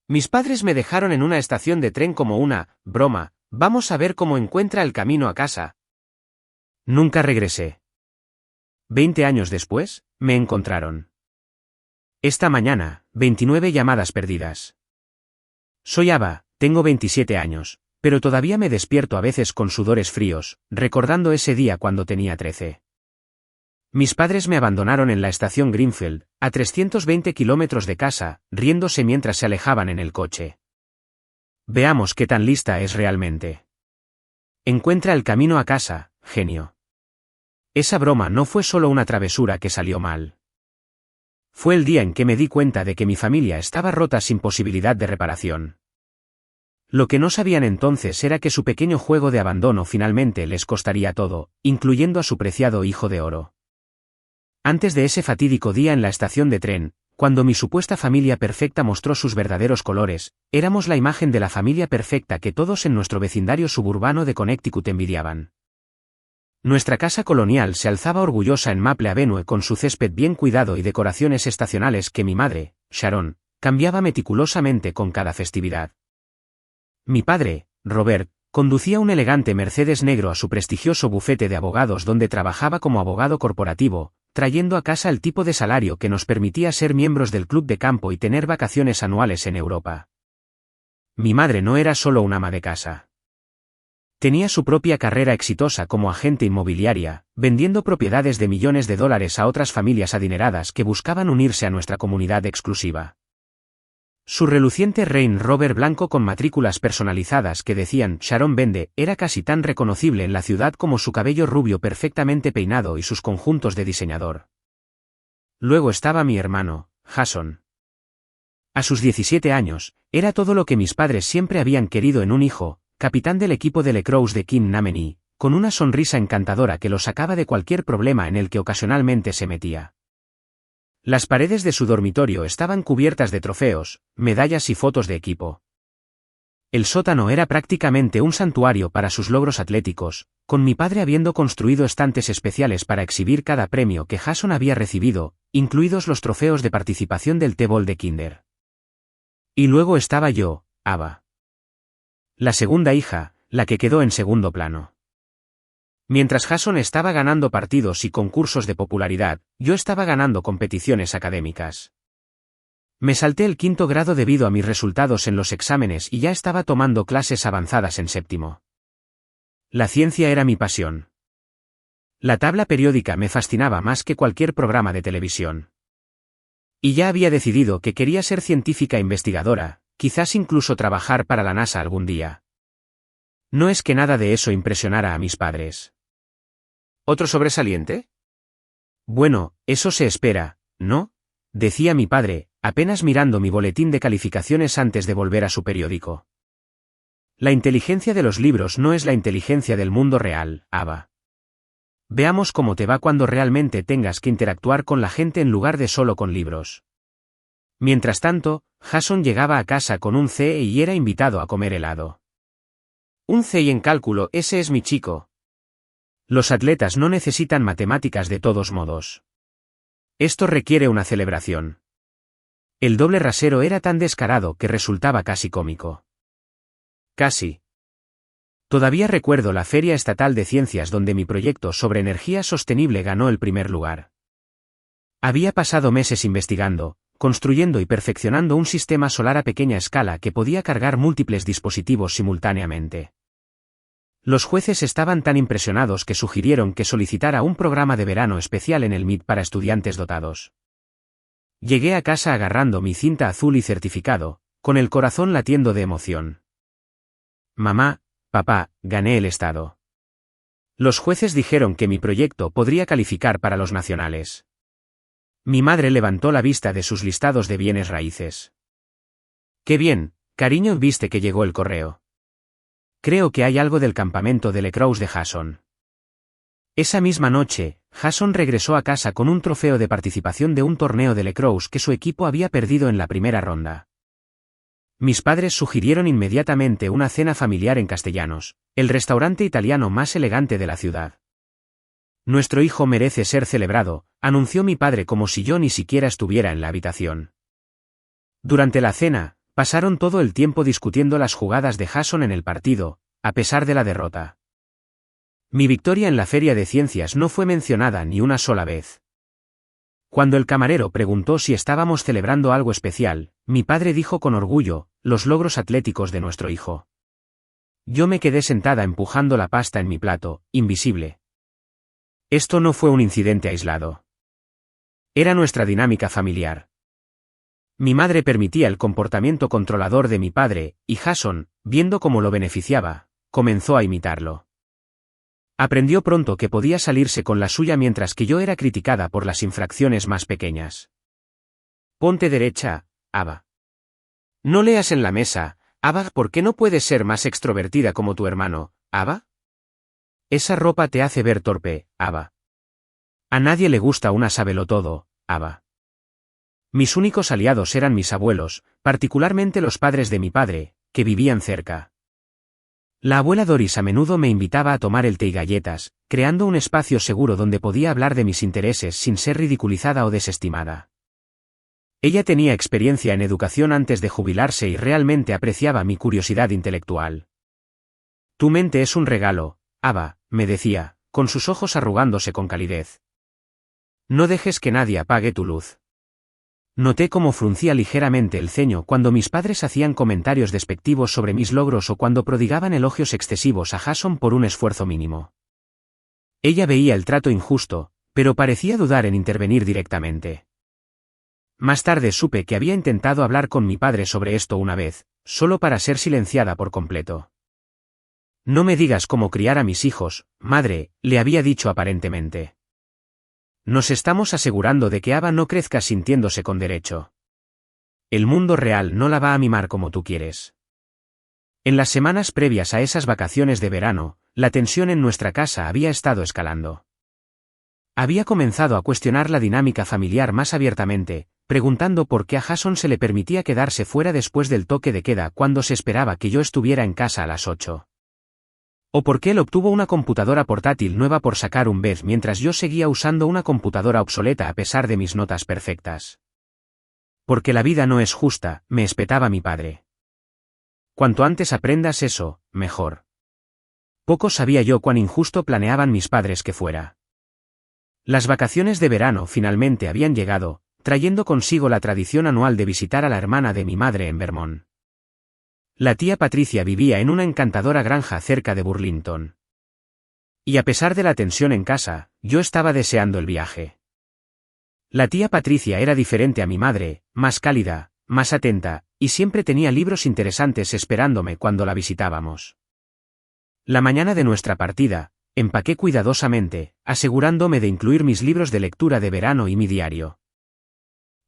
Mis padres me dejaron en una estación de tren como una broma, vamos a ver cómo encuentra el camino a casa. Nunca regresé. 20 años después, me encontraron. Esta mañana, 29 llamadas perdidas. Soy Ava, tengo 27 años, pero todavía me despierto a veces con sudores fríos, recordando ese día cuando tenía 13. Mis padres me abandonaron en la estación Greenfield, a 320 kilómetros de casa, riéndose mientras se alejaban en el coche. Veamos qué tan lista es realmente. Encuentra el camino a casa, genio. Esa broma no fue solo una travesura que salió mal. Fue el día en que me di cuenta de que mi familia estaba rota sin posibilidad de reparación. Lo que no sabían entonces era que su pequeño juego de abandono finalmente les costaría todo, incluyendo a su preciado hijo de oro. Antes de ese fatídico día en la estación de tren, cuando mi supuesta familia perfecta mostró sus verdaderos colores, éramos la imagen de la familia perfecta que todos en nuestro vecindario suburbano de Connecticut envidiaban. Nuestra casa colonial se alzaba orgullosa en Maple Avenue con su césped bien cuidado y decoraciones estacionales que mi madre, Sharon, cambiaba meticulosamente con cada festividad. Mi padre, Robert, conducía un elegante Mercedes negro a su prestigioso bufete de abogados donde trabajaba como abogado corporativo, trayendo a casa el tipo de salario que nos permitía ser miembros del club de campo y tener vacaciones anuales en Europa. Mi madre no era solo una ama de casa. Tenía su propia carrera exitosa como agente inmobiliaria, vendiendo propiedades de millones de dólares a otras familias adineradas que buscaban unirse a nuestra comunidad exclusiva. Su reluciente Range Rover blanco con matrículas personalizadas que decían Sharon vende era casi tan reconocible en la ciudad como su cabello rubio perfectamente peinado y sus conjuntos de diseñador. Luego estaba mi hermano, Jason. A sus 17 años, era todo lo que mis padres siempre habían querido en un hijo, capitán del equipo de Lacrosse de King Nameni, con una sonrisa encantadora que lo sacaba de cualquier problema en el que ocasionalmente se metía. Las paredes de su dormitorio estaban cubiertas de trofeos, medallas y fotos de equipo. El sótano era prácticamente un santuario para sus logros atléticos, con mi padre habiendo construido estantes especiales para exhibir cada premio que Jason había recibido, incluidos los trofeos de participación del T-Ball de Kinder. Y luego estaba yo, Ava. La segunda hija, la que quedó en segundo plano. Mientras Jason estaba ganando partidos y concursos de popularidad, yo estaba ganando competiciones académicas. Me salté el 5º grado debido a mis resultados en los exámenes y ya estaba tomando clases avanzadas en 7º. La ciencia era mi pasión. La tabla periódica me fascinaba más que cualquier programa de televisión. Y ya había decidido que quería ser científica investigadora, quizás incluso trabajar para la NASA algún día. No es que nada de eso impresionara a mis padres. ¿Otro sobresaliente? Bueno, eso se espera, ¿no? Decía mi padre, apenas mirando mi boletín de calificaciones antes de volver a su periódico. La inteligencia de los libros no es la inteligencia del mundo real, Ava. Veamos cómo te va cuando realmente tengas que interactuar con la gente en lugar de solo con libros. Mientras tanto, Jason llegaba a casa con un C y era invitado a comer helado. Un C en cálculo, ese es mi chico. Los atletas no necesitan matemáticas de todos modos. Esto requiere una celebración. El doble rasero era tan descarado que resultaba casi cómico. Casi. Todavía recuerdo la Feria Estatal de Ciencias donde mi proyecto sobre energía sostenible ganó el primer lugar. Había pasado meses investigando, construyendo y perfeccionando un sistema solar a pequeña escala que podía cargar múltiples dispositivos simultáneamente. Los jueces estaban tan impresionados que sugirieron que solicitara un programa de verano especial en el MIT para estudiantes dotados. Llegué a casa agarrando mi cinta azul y certificado, con el corazón latiendo de emoción. Mamá, papá, gané el estado. Los jueces dijeron que mi proyecto podría calificar para los nacionales. Mi madre levantó la vista de sus listados de bienes raíces. ¡Qué bien, cariño! ¿Viste que llegó el correo? Creo que hay algo del campamento de Lacrosse de Jason. Esa misma noche, Jason regresó a casa con un trofeo de participación de un torneo de Lacrosse que su equipo había perdido en la primera ronda. Mis padres sugirieron inmediatamente una cena familiar en Castellanos, el restaurante italiano más elegante de la ciudad. Nuestro hijo merece ser celebrado, anunció mi padre como si yo ni siquiera estuviera en la habitación. Durante la cena, pasaron todo el tiempo discutiendo las jugadas de Jason en el partido, a pesar de la derrota. Mi victoria en la feria de ciencias no fue mencionada ni una sola vez. Cuando el camarero preguntó si estábamos celebrando algo especial, mi padre dijo con orgullo, los logros atléticos de nuestro hijo. Yo me quedé sentada empujando la pasta en mi plato, invisible. Esto no fue un incidente aislado. Era nuestra dinámica familiar. Mi madre permitía el comportamiento controlador de mi padre, y Jason, viendo cómo lo beneficiaba, comenzó a imitarlo. Aprendió pronto que podía salirse con la suya mientras que yo era criticada por las infracciones más pequeñas. Ponte derecha, Ava. No leas en la mesa, Ava, ¿por qué no puedes ser más extrovertida como tu hermano, Ava? Esa ropa te hace ver torpe, Ava. A nadie le gusta una sabelotodo, Ava. Mis únicos aliados eran mis abuelos, particularmente los padres de mi padre, que vivían cerca. La abuela Doris a menudo me invitaba a tomar el té y galletas, creando un espacio seguro donde podía hablar de mis intereses sin ser ridiculizada o desestimada. Ella tenía experiencia en educación antes de jubilarse y realmente apreciaba mi curiosidad intelectual. Tu mente es un regalo, Ava, me decía, con sus ojos arrugándose con calidez. No dejes que nadie apague tu luz. Noté cómo fruncía ligeramente el ceño cuando mis padres hacían comentarios despectivos sobre mis logros o cuando prodigaban elogios excesivos a Jason por un esfuerzo mínimo. Ella veía el trato injusto, pero parecía dudar en intervenir directamente. Más tarde supe que había intentado hablar con mi padre sobre esto una vez, solo para ser silenciada por completo. No me digas cómo criar a mis hijos, madre, le había dicho aparentemente. Nos estamos asegurando de que Ava no crezca sintiéndose con derecho. El mundo real no la va a mimar como tú quieres. En las semanas previas a esas vacaciones de verano, la tensión en nuestra casa había estado escalando. Había comenzado a cuestionar la dinámica familiar más abiertamente, preguntando por qué a Jason se le permitía quedarse fuera después del toque de queda cuando se esperaba que yo estuviera en casa a las 8. O por qué él obtuvo una computadora portátil nueva por sacar un vez mientras yo seguía usando una computadora obsoleta a pesar de mis notas perfectas. Porque la vida no es justa, me espetaba mi padre. Cuanto antes aprendas eso, mejor. Poco sabía yo cuán injusto planeaban mis padres que fuera. Las vacaciones de verano finalmente habían llegado, trayendo consigo la tradición anual de visitar a la hermana de mi madre en Vermont. La tía Patricia vivía en una encantadora granja cerca de Burlington. Y a pesar de la tensión en casa, yo estaba deseando el viaje. La tía Patricia era diferente a mi madre, más cálida, más atenta, y siempre tenía libros interesantes esperándome cuando la visitábamos. La mañana de nuestra partida, empaqué cuidadosamente, asegurándome de incluir mis libros de lectura de verano y mi diario.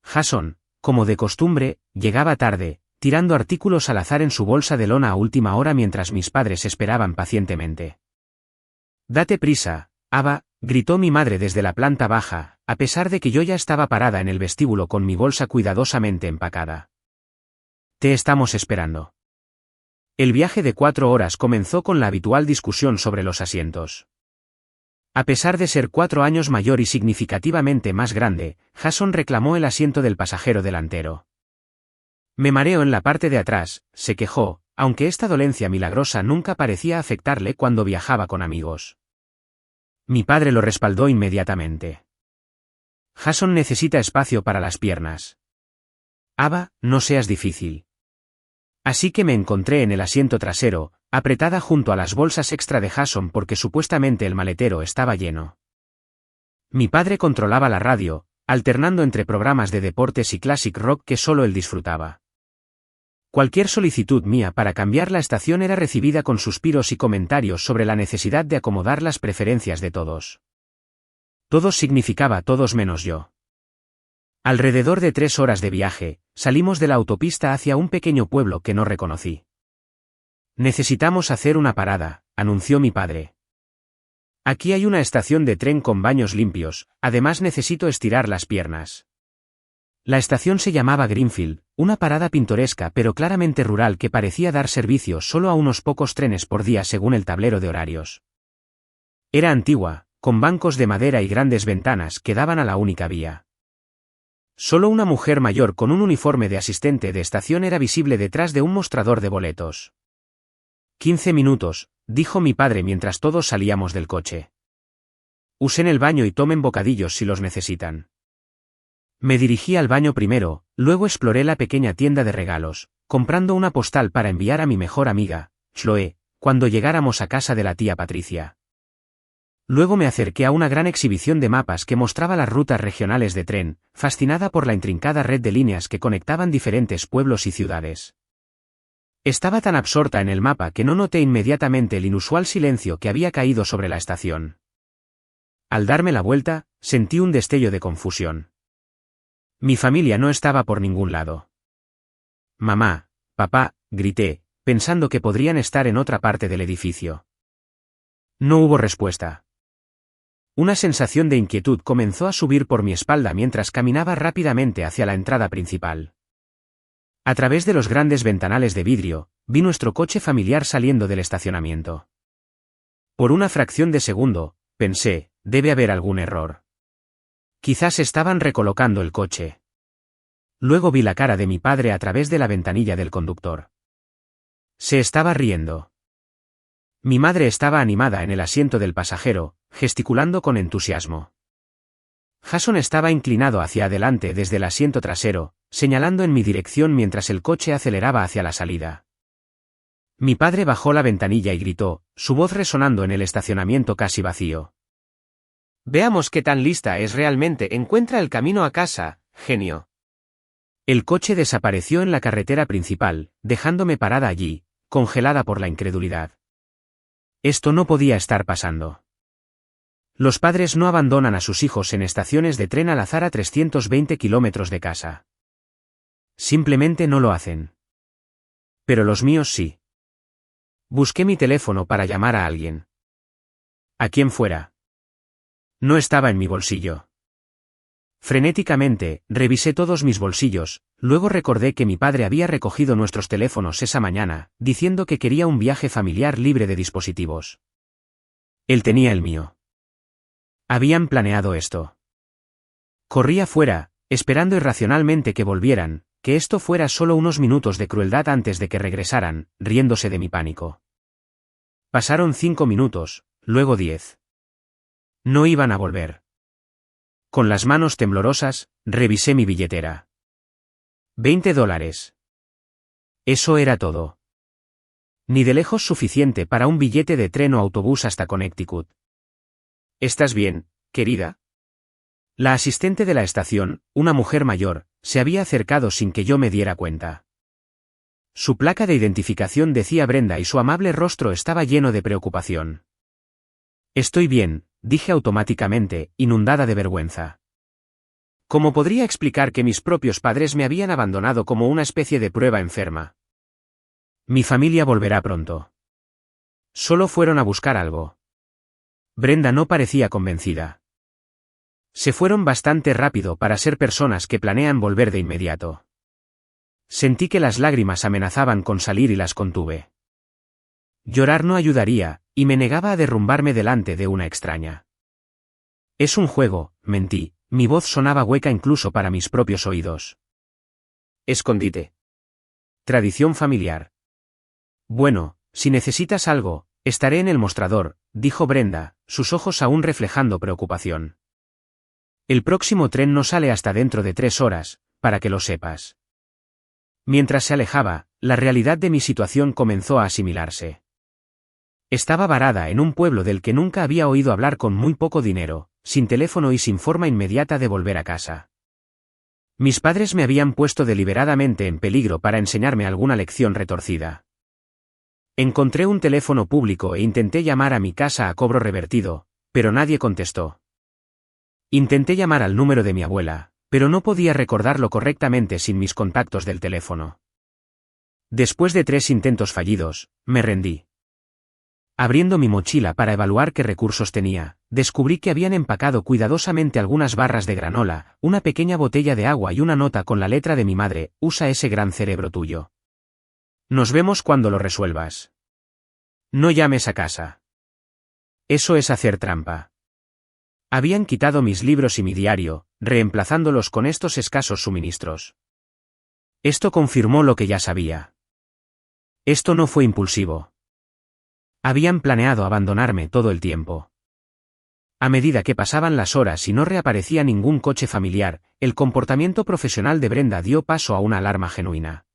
Jason, como de costumbre, llegaba tarde, tirando artículos al azar en su bolsa de lona a última hora mientras mis padres esperaban pacientemente. «Date prisa, Ava», gritó mi madre desde la planta baja, a pesar de que yo ya estaba parada en el vestíbulo con mi bolsa cuidadosamente empacada. «Te estamos esperando». El viaje de 4 horas comenzó con la habitual discusión sobre los asientos. A pesar de ser 4 años mayor y significativamente más grande, Jason reclamó el asiento del pasajero delantero. Me mareo en la parte de atrás, se quejó, aunque esta dolencia milagrosa nunca parecía afectarle cuando viajaba con amigos. Mi padre lo respaldó inmediatamente. Jason necesita espacio para las piernas. Ava, no seas difícil. Así que me encontré en el asiento trasero, apretada junto a las bolsas extra de Jason porque supuestamente el maletero estaba lleno. Mi padre controlaba la radio, alternando entre programas de deportes y classic rock que solo él disfrutaba. Cualquier solicitud mía para cambiar la estación era recibida con suspiros y comentarios sobre la necesidad de acomodar las preferencias de todos. Todos significaba todos menos yo. Alrededor de 3 horas de viaje, salimos de la autopista hacia un pequeño pueblo que no reconocí. Necesitamos hacer una parada, anunció mi padre. Aquí hay una estación de tren con baños limpios, además necesito estirar las piernas. La estación se llamaba Greenfield, una parada pintoresca pero claramente rural que parecía dar servicio solo a unos pocos trenes por día según el tablero de horarios. Era antigua, con bancos de madera y grandes ventanas que daban a la única vía. Solo una mujer mayor con un uniforme de asistente de estación era visible detrás de un mostrador de boletos. 15 minutos, dijo mi padre mientras todos salíamos del coche. Usen el baño y tomen bocadillos si los necesitan. Me dirigí al baño primero, luego exploré la pequeña tienda de regalos, comprando una postal para enviar a mi mejor amiga, Chloe, cuando llegáramos a casa de la tía Patricia. Luego me acerqué a una gran exhibición de mapas que mostraba las rutas regionales de tren, fascinada por la intrincada red de líneas que conectaban diferentes pueblos y ciudades. Estaba tan absorta en el mapa que no noté inmediatamente el inusual silencio que había caído sobre la estación. Al darme la vuelta, sentí un destello de confusión. Mi familia no estaba por ningún lado. Mamá, papá, grité, pensando que podrían estar en otra parte del edificio. No hubo respuesta. Una sensación de inquietud comenzó a subir por mi espalda mientras caminaba rápidamente hacia la entrada principal. A través de los grandes ventanales de vidrio, vi nuestro coche familiar saliendo del estacionamiento. Por una fracción de segundo, pensé, debe haber algún error. Quizás estaban recolocando el coche. Luego vi la cara de mi padre a través de la ventanilla del conductor. Se estaba riendo. Mi madre estaba animada en el asiento del pasajero, gesticulando con entusiasmo. Jason estaba inclinado hacia adelante desde el asiento trasero, señalando en mi dirección mientras el coche aceleraba hacia la salida. Mi padre bajó la ventanilla y gritó, su voz resonando en el estacionamiento casi vacío. Veamos qué tan lista es realmente. Encuentra el camino a casa, genio. El coche desapareció en la carretera principal, dejándome parada allí, congelada por la incredulidad. Esto no podía estar pasando. Los padres no abandonan a sus hijos en estaciones de tren al azar a 320 kilómetros de casa. Simplemente no lo hacen. Pero los míos sí. Busqué mi teléfono para llamar a alguien. A quien fuera. No estaba en mi bolsillo. Frenéticamente, revisé todos mis bolsillos, luego recordé que mi padre había recogido nuestros teléfonos esa mañana, diciendo que quería un viaje familiar libre de dispositivos. Él tenía el mío. Habían planeado esto. Corrí afuera, esperando irracionalmente que volvieran, que esto fuera solo unos minutos de crueldad antes de que regresaran, riéndose de mi pánico. Pasaron 5 minutos, luego 10. No iban a volver. Con las manos temblorosas, revisé mi billetera. $20. Eso era todo. Ni de lejos suficiente para un billete de tren o autobús hasta Connecticut. ¿Estás bien, querida? La asistente de la estación, una mujer mayor, se había acercado sin que yo me diera cuenta. Su placa de identificación decía Brenda y su amable rostro estaba lleno de preocupación. Estoy bien, dije automáticamente, inundada de vergüenza. ¿Cómo podría explicar que mis propios padres me habían abandonado como una especie de prueba enferma? Mi familia volverá pronto. Solo fueron a buscar algo. Brenda no parecía convencida. Se fueron bastante rápido para ser personas que planean volver de inmediato. Sentí que las lágrimas amenazaban con salir y las contuve. Llorar no ayudaría, y me negaba a derrumbarme delante de una extraña. Es un juego, mentí, mi voz sonaba hueca incluso para mis propios oídos. Escondite. Tradición familiar. Bueno, si necesitas algo, estaré en el mostrador, dijo Brenda, sus ojos aún reflejando preocupación. El próximo tren no sale hasta dentro de 3 horas, para que lo sepas. Mientras se alejaba, la realidad de mi situación comenzó a asimilarse. Estaba varada en un pueblo del que nunca había oído hablar, con muy poco dinero, sin teléfono y sin forma inmediata de volver a casa. Mis padres me habían puesto deliberadamente en peligro para enseñarme alguna lección retorcida. Encontré un teléfono público e intenté llamar a mi casa a cobro revertido, pero nadie contestó. Intenté llamar al número de mi abuela, pero no podía recordarlo correctamente sin mis contactos del teléfono. Después de 3 intentos fallidos, me rendí. Abriendo mi mochila para evaluar qué recursos tenía, descubrí que habían empacado cuidadosamente algunas barras de granola, una pequeña botella de agua y una nota con la letra de mi madre: usa ese gran cerebro tuyo. Nos vemos cuando lo resuelvas. No llames a casa. Eso es hacer trampa. Habían quitado mis libros y mi diario, reemplazándolos con estos escasos suministros. Esto confirmó lo que ya sabía. Esto no fue impulsivo. Habían planeado abandonarme todo el tiempo. A medida que pasaban las horas y no reaparecía ningún coche familiar, el comportamiento profesional de Brenda dio paso a una alarma genuina.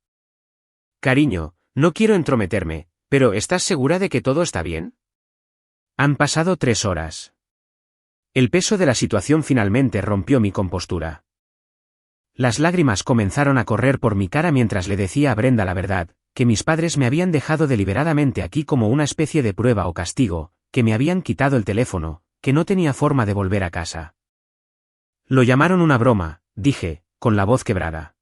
Cariño, no quiero entrometerme, pero ¿estás segura de que todo está bien? Han pasado 3 horas. El peso de la situación finalmente rompió mi compostura. Las lágrimas comenzaron a correr por mi cara mientras le decía a Brenda la verdad, que mis padres me habían dejado deliberadamente aquí como una especie de prueba o castigo, que me habían quitado el teléfono, que no tenía forma de volver a casa. Lo llamaron una broma, dije, con la voz quebrada.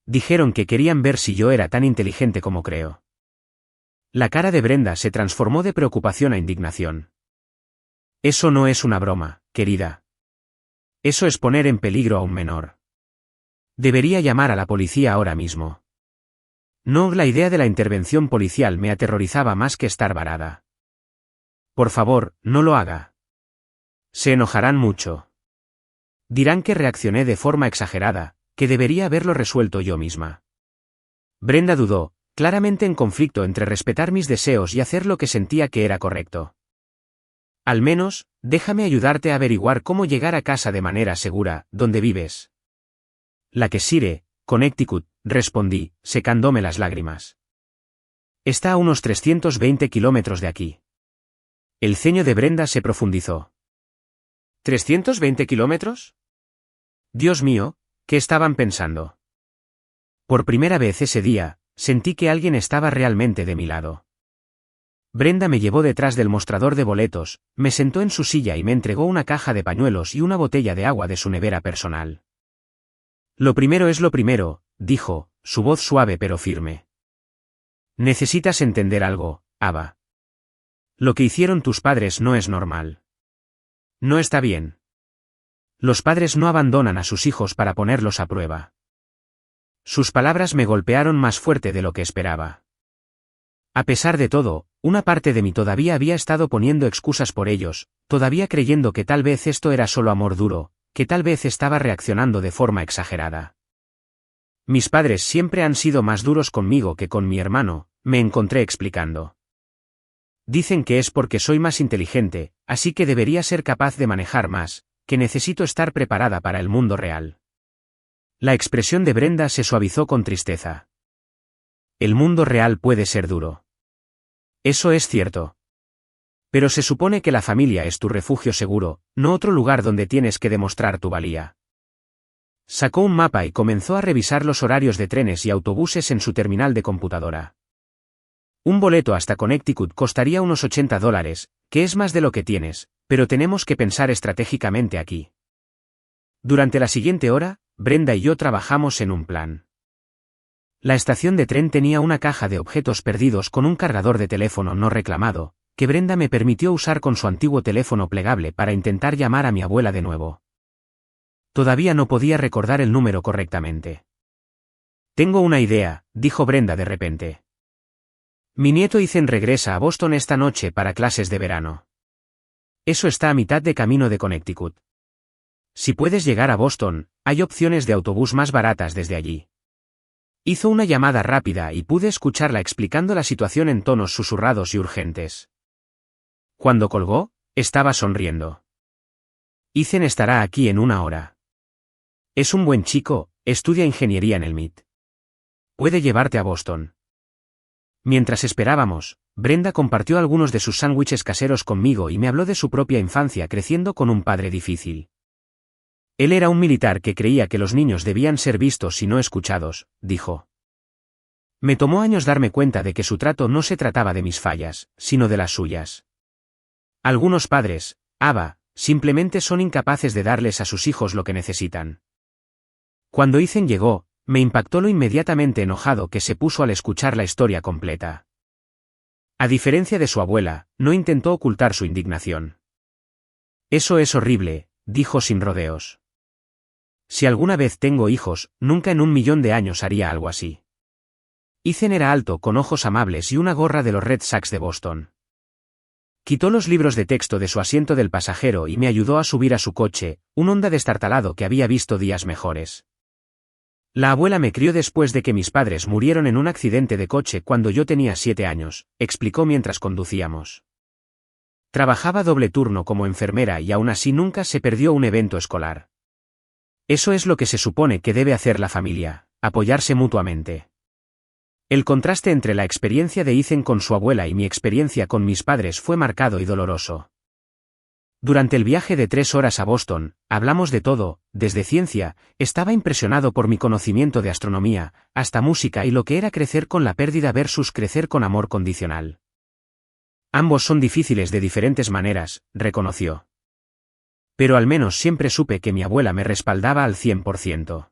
Dijeron que querían ver si yo era tan inteligente como creo. La cara de Brenda se transformó de preocupación a indignación. Eso no es una broma, querida. Eso es poner en peligro a un menor. Debería llamar a la policía ahora mismo. No, la idea de la intervención policial me aterrorizaba más que estar varada. Por favor, no lo haga. Se enojarán mucho. Dirán que reaccioné de forma exagerada, que debería haberlo resuelto yo misma. Brenda dudó, claramente en conflicto entre respetar mis deseos y hacer lo que sentía que era correcto. Al menos, déjame ayudarte a averiguar cómo llegar a casa de manera segura, ¿dónde vives? Lancashire, Connecticut, respondí, secándome las lágrimas. Está a unos 320 kilómetros de aquí. El ceño de Brenda se profundizó. ¿320 kilómetros? Dios mío, ¿qué estaban pensando? Por primera vez ese día, sentí que alguien estaba realmente de mi lado. Brenda me llevó detrás del mostrador de boletos, me sentó en su silla y me entregó una caja de pañuelos y una botella de agua de su nevera personal. Lo primero es lo primero, dijo, su voz suave pero firme. Necesitas entender algo, Ava. Lo que hicieron tus padres no es normal. No está bien. Los padres no abandonan a sus hijos para ponerlos a prueba. Sus palabras me golpearon más fuerte de lo que esperaba. A pesar de todo, una parte de mí todavía había estado poniendo excusas por ellos, todavía creyendo que tal vez esto era solo amor duro, que tal vez estaba reaccionando de forma exagerada. Mis padres siempre han sido más duros conmigo que con mi hermano, me encontré explicando. Dicen que es porque soy más inteligente, así que debería ser capaz de manejar más, que necesito estar preparada para el mundo real. La expresión de Brenda se suavizó con tristeza. El mundo real puede ser duro. Eso es cierto. Pero se supone que la familia es tu refugio seguro, no otro lugar donde tienes que demostrar tu valía. Sacó un mapa y comenzó a revisar los horarios de trenes y autobuses en su terminal de computadora. Un boleto hasta Connecticut costaría unos $80, que es más de lo que tienes, pero tenemos que pensar estratégicamente aquí. Durante la siguiente hora, Brenda y yo trabajamos en un plan. La estación de tren tenía una caja de objetos perdidos con un cargador de teléfono no reclamado, que Brenda me permitió usar con su antiguo teléfono plegable para intentar llamar a mi abuela de nuevo. Todavía no podía recordar el número correctamente. Tengo una idea, dijo Brenda de repente. Mi nieto Ethan regresa a Boston esta noche para clases de verano. Eso está a mitad de camino de Connecticut. Si puedes llegar a Boston, hay opciones de autobús más baratas desde allí. Hizo una llamada rápida y pude escucharla explicando la situación en tonos susurrados y urgentes. Cuando colgó, estaba sonriendo. Ethan estará aquí en 1 hora. Es un buen chico, estudia ingeniería en el MIT. Puede llevarte a Boston. Mientras esperábamos, Brenda compartió algunos de sus sándwiches caseros conmigo y me habló de su propia infancia creciendo con un padre difícil. Él era un militar que creía que los niños debían ser vistos y no escuchados, dijo. Me tomó años darme cuenta de que su trato no se trataba de mis fallas, sino de las suyas. Algunos padres, Ava, simplemente son incapaces de darles a sus hijos lo que necesitan. Cuando Ethan llegó, me impactó lo inmediatamente enojado que se puso al escuchar la historia completa. A diferencia de su abuela, no intentó ocultar su indignación. Eso es horrible, dijo sin rodeos. Si alguna vez tengo hijos, nunca en 1.000.000 de años haría algo así. Ethan era alto con ojos amables y una gorra de los Red Sox de Boston. Quitó los libros de texto de su asiento del pasajero y me ayudó a subir a su coche, un Honda destartalado que había visto días mejores. La abuela me crió después de que mis padres murieron en un accidente de coche cuando yo tenía 7 años, explicó mientras conducíamos. Trabajaba doble turno como enfermera y aún así nunca se perdió un evento escolar. Eso es lo que se supone que debe hacer la familia, apoyarse mutuamente. El contraste entre la experiencia de Ethan con su abuela y mi experiencia con mis padres fue marcado y doloroso. Durante el viaje de 3 horas a Boston, hablamos de todo, desde ciencia, estaba impresionado por mi conocimiento de astronomía, hasta música y lo que era crecer con la pérdida versus crecer con amor condicional. Ambos son difíciles de diferentes maneras, reconoció. Pero al menos siempre supe que mi abuela me respaldaba al 100%.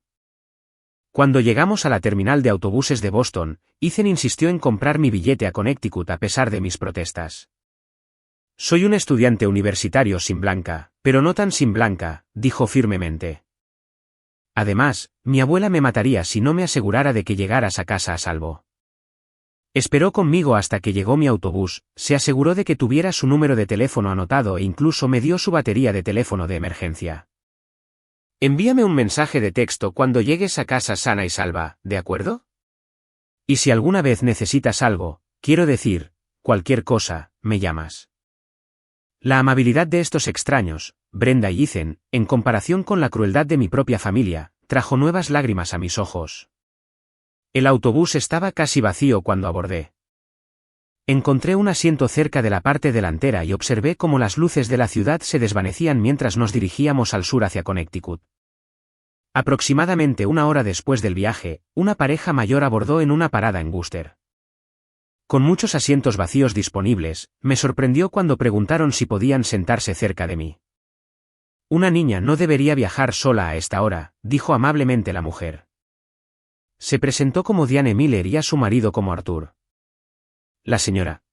Cuando llegamos a la terminal de autobuses de Boston, Ethan insistió en comprar mi billete a Connecticut a pesar de mis protestas. Soy un estudiante universitario sin blanca, pero no tan sin blanca, dijo firmemente. Además, mi abuela me mataría si no me asegurara de que llegaras a casa a salvo. Esperó conmigo hasta que llegó mi autobús, se aseguró de que tuviera su número de teléfono anotado e incluso me dio su batería de teléfono de emergencia. Envíame un mensaje de texto cuando llegues a casa sana y salva, ¿de acuerdo? Y si alguna vez necesitas algo, quiero decir, cualquier cosa, me llamas. La amabilidad de estos extraños, Brenda y Ethan, en comparación con la crueldad de mi propia familia, trajo nuevas lágrimas a mis ojos. El autobús estaba casi vacío cuando abordé. Encontré un asiento cerca de la parte delantera y observé cómo las luces de la ciudad se desvanecían mientras nos dirigíamos al sur hacia Connecticut. Aproximadamente 1 hora después del viaje, una pareja mayor abordó en una parada en Worcester. Con muchos asientos vacíos disponibles, me sorprendió cuando preguntaron si podían sentarse cerca de mí. Una niña no debería viajar sola a esta hora, dijo amablemente la mujer. Se presentó como Diane Miller y a su marido como Arthur. La señora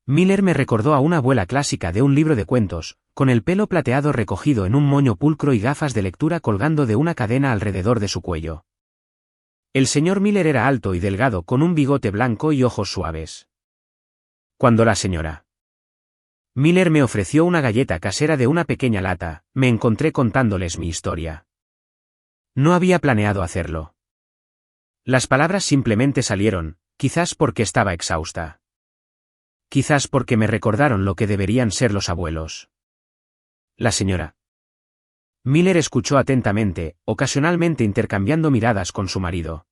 Miller me recordó a una abuela clásica de un libro de cuentos, con el pelo plateado recogido en un moño pulcro y gafas de lectura colgando de una cadena alrededor de su cuello. El señor Miller era alto y delgado con un bigote blanco y ojos suaves. Cuando la señora Miller me ofreció una galleta casera de una pequeña lata, me encontré contándoles mi historia. No había planeado hacerlo. Las palabras simplemente salieron, quizás porque estaba exhausta. Quizás porque me recordaron lo que deberían ser los abuelos. La señora Miller escuchó atentamente, ocasionalmente intercambiando miradas con su marido.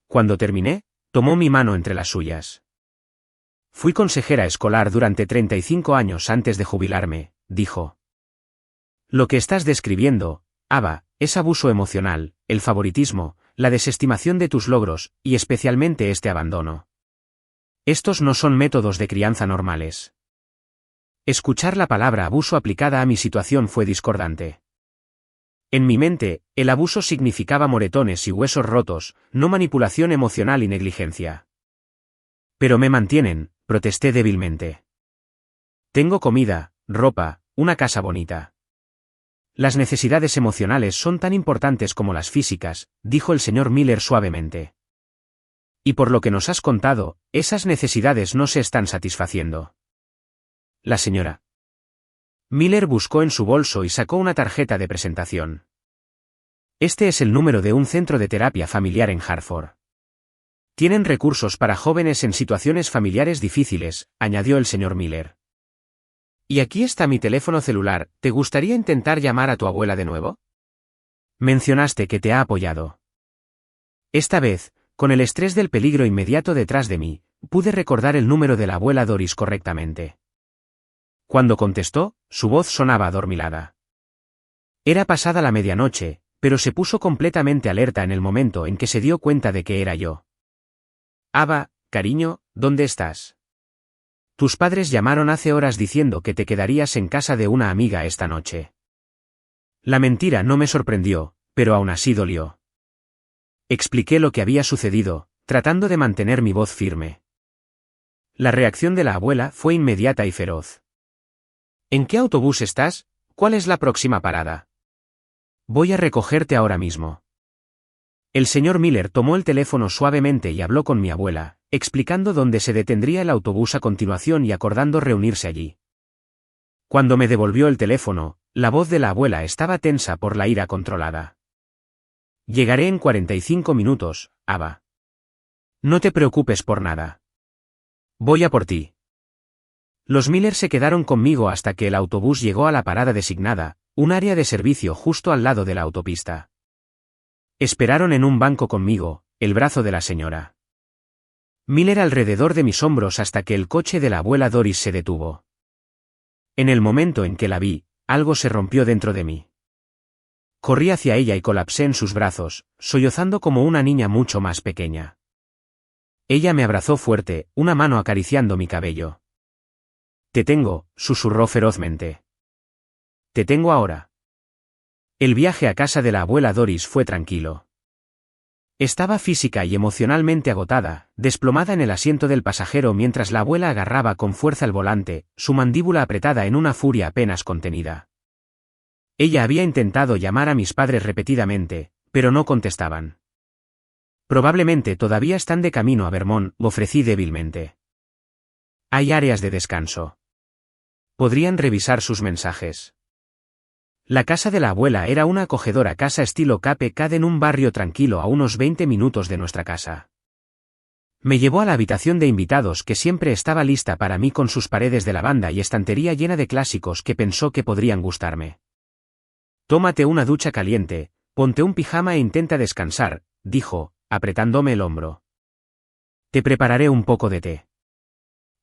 Cuando terminé, tomó mi mano entre las suyas. Fui consejera escolar durante 35 años antes de jubilarme, dijo. Lo que estás describiendo, Ava, es abuso emocional, el favoritismo, la desestimación de tus logros, y especialmente este abandono. Estos no son métodos de crianza normales. Escuchar la palabra abuso aplicada a mi situación fue discordante. En mi mente, el abuso significaba moretones y huesos rotos, no manipulación emocional y negligencia. Pero me mantienen, protesté débilmente. Tengo comida, ropa, una casa bonita. Las necesidades emocionales son tan importantes como las físicas, dijo el señor Miller suavemente. Y por lo que nos has contado, esas necesidades no se están satisfaciendo. La señora Miller buscó en su bolso y sacó una tarjeta de presentación. Este es el número de un centro de terapia familiar en Hartford. Tienen recursos para jóvenes en situaciones familiares difíciles, añadió el señor Miller. Y aquí está mi teléfono celular, ¿te gustaría intentar llamar a tu abuela de nuevo? Mencionaste que te ha apoyado. Esta vez, con el estrés del peligro inmediato detrás de mí, pude recordar el número de la abuela Doris correctamente. Cuando contestó, su voz sonaba adormilada. Era pasada la medianoche, pero se puso completamente alerta en el momento en que se dio cuenta de que era yo. Ava, cariño, ¿dónde estás? Tus padres llamaron hace horas diciendo que te quedarías en casa de una amiga esta noche. La mentira no me sorprendió, pero aún así dolió. Expliqué lo que había sucedido, tratando de mantener mi voz firme. La reacción de la abuela fue inmediata y feroz. ¿En qué autobús estás? ¿Cuál es la próxima parada? Voy a recogerte ahora mismo. El señor Miller tomó el teléfono suavemente y habló con mi abuela, explicando dónde se detendría el autobús a continuación y acordando reunirse allí. Cuando me devolvió el teléfono, la voz de la abuela estaba tensa por la ira controlada. Llegaré en 45 minutos, Ava. No te preocupes por nada. Voy a por ti. Los Miller se quedaron conmigo hasta que el autobús llegó a la parada designada, un área de servicio justo al lado de la autopista. Esperaron en un banco conmigo, el brazo de la señora Miller alrededor de mis hombros hasta que el coche de la abuela Doris se detuvo. En el momento en que la vi, algo se rompió dentro de mí. Corrí hacia ella y colapsé en sus brazos, sollozando como una niña mucho más pequeña. Ella me abrazó fuerte, una mano acariciando mi cabello. Te tengo, susurró ferozmente. Te tengo ahora. El viaje a casa de la abuela Doris fue tranquilo. Estaba física y emocionalmente agotada, desplomada en el asiento del pasajero mientras la abuela agarraba con fuerza el volante, su mandíbula apretada en una furia apenas contenida. Ella había intentado llamar a mis padres repetidamente, pero no contestaban. Probablemente todavía están de camino a Vermont, ofrecí débilmente. Hay áreas de descanso. Podrían revisar sus mensajes. La casa de la abuela era una acogedora casa estilo Cape Cod en un barrio tranquilo a unos 20 minutos de nuestra casa. Me llevó a la habitación de invitados que siempre estaba lista para mí con sus paredes de lavanda y estantería llena de clásicos que pensó que podrían gustarme. Tómate una ducha caliente, ponte un pijama e intenta descansar, dijo, apretándome el hombro. Te prepararé un poco de té.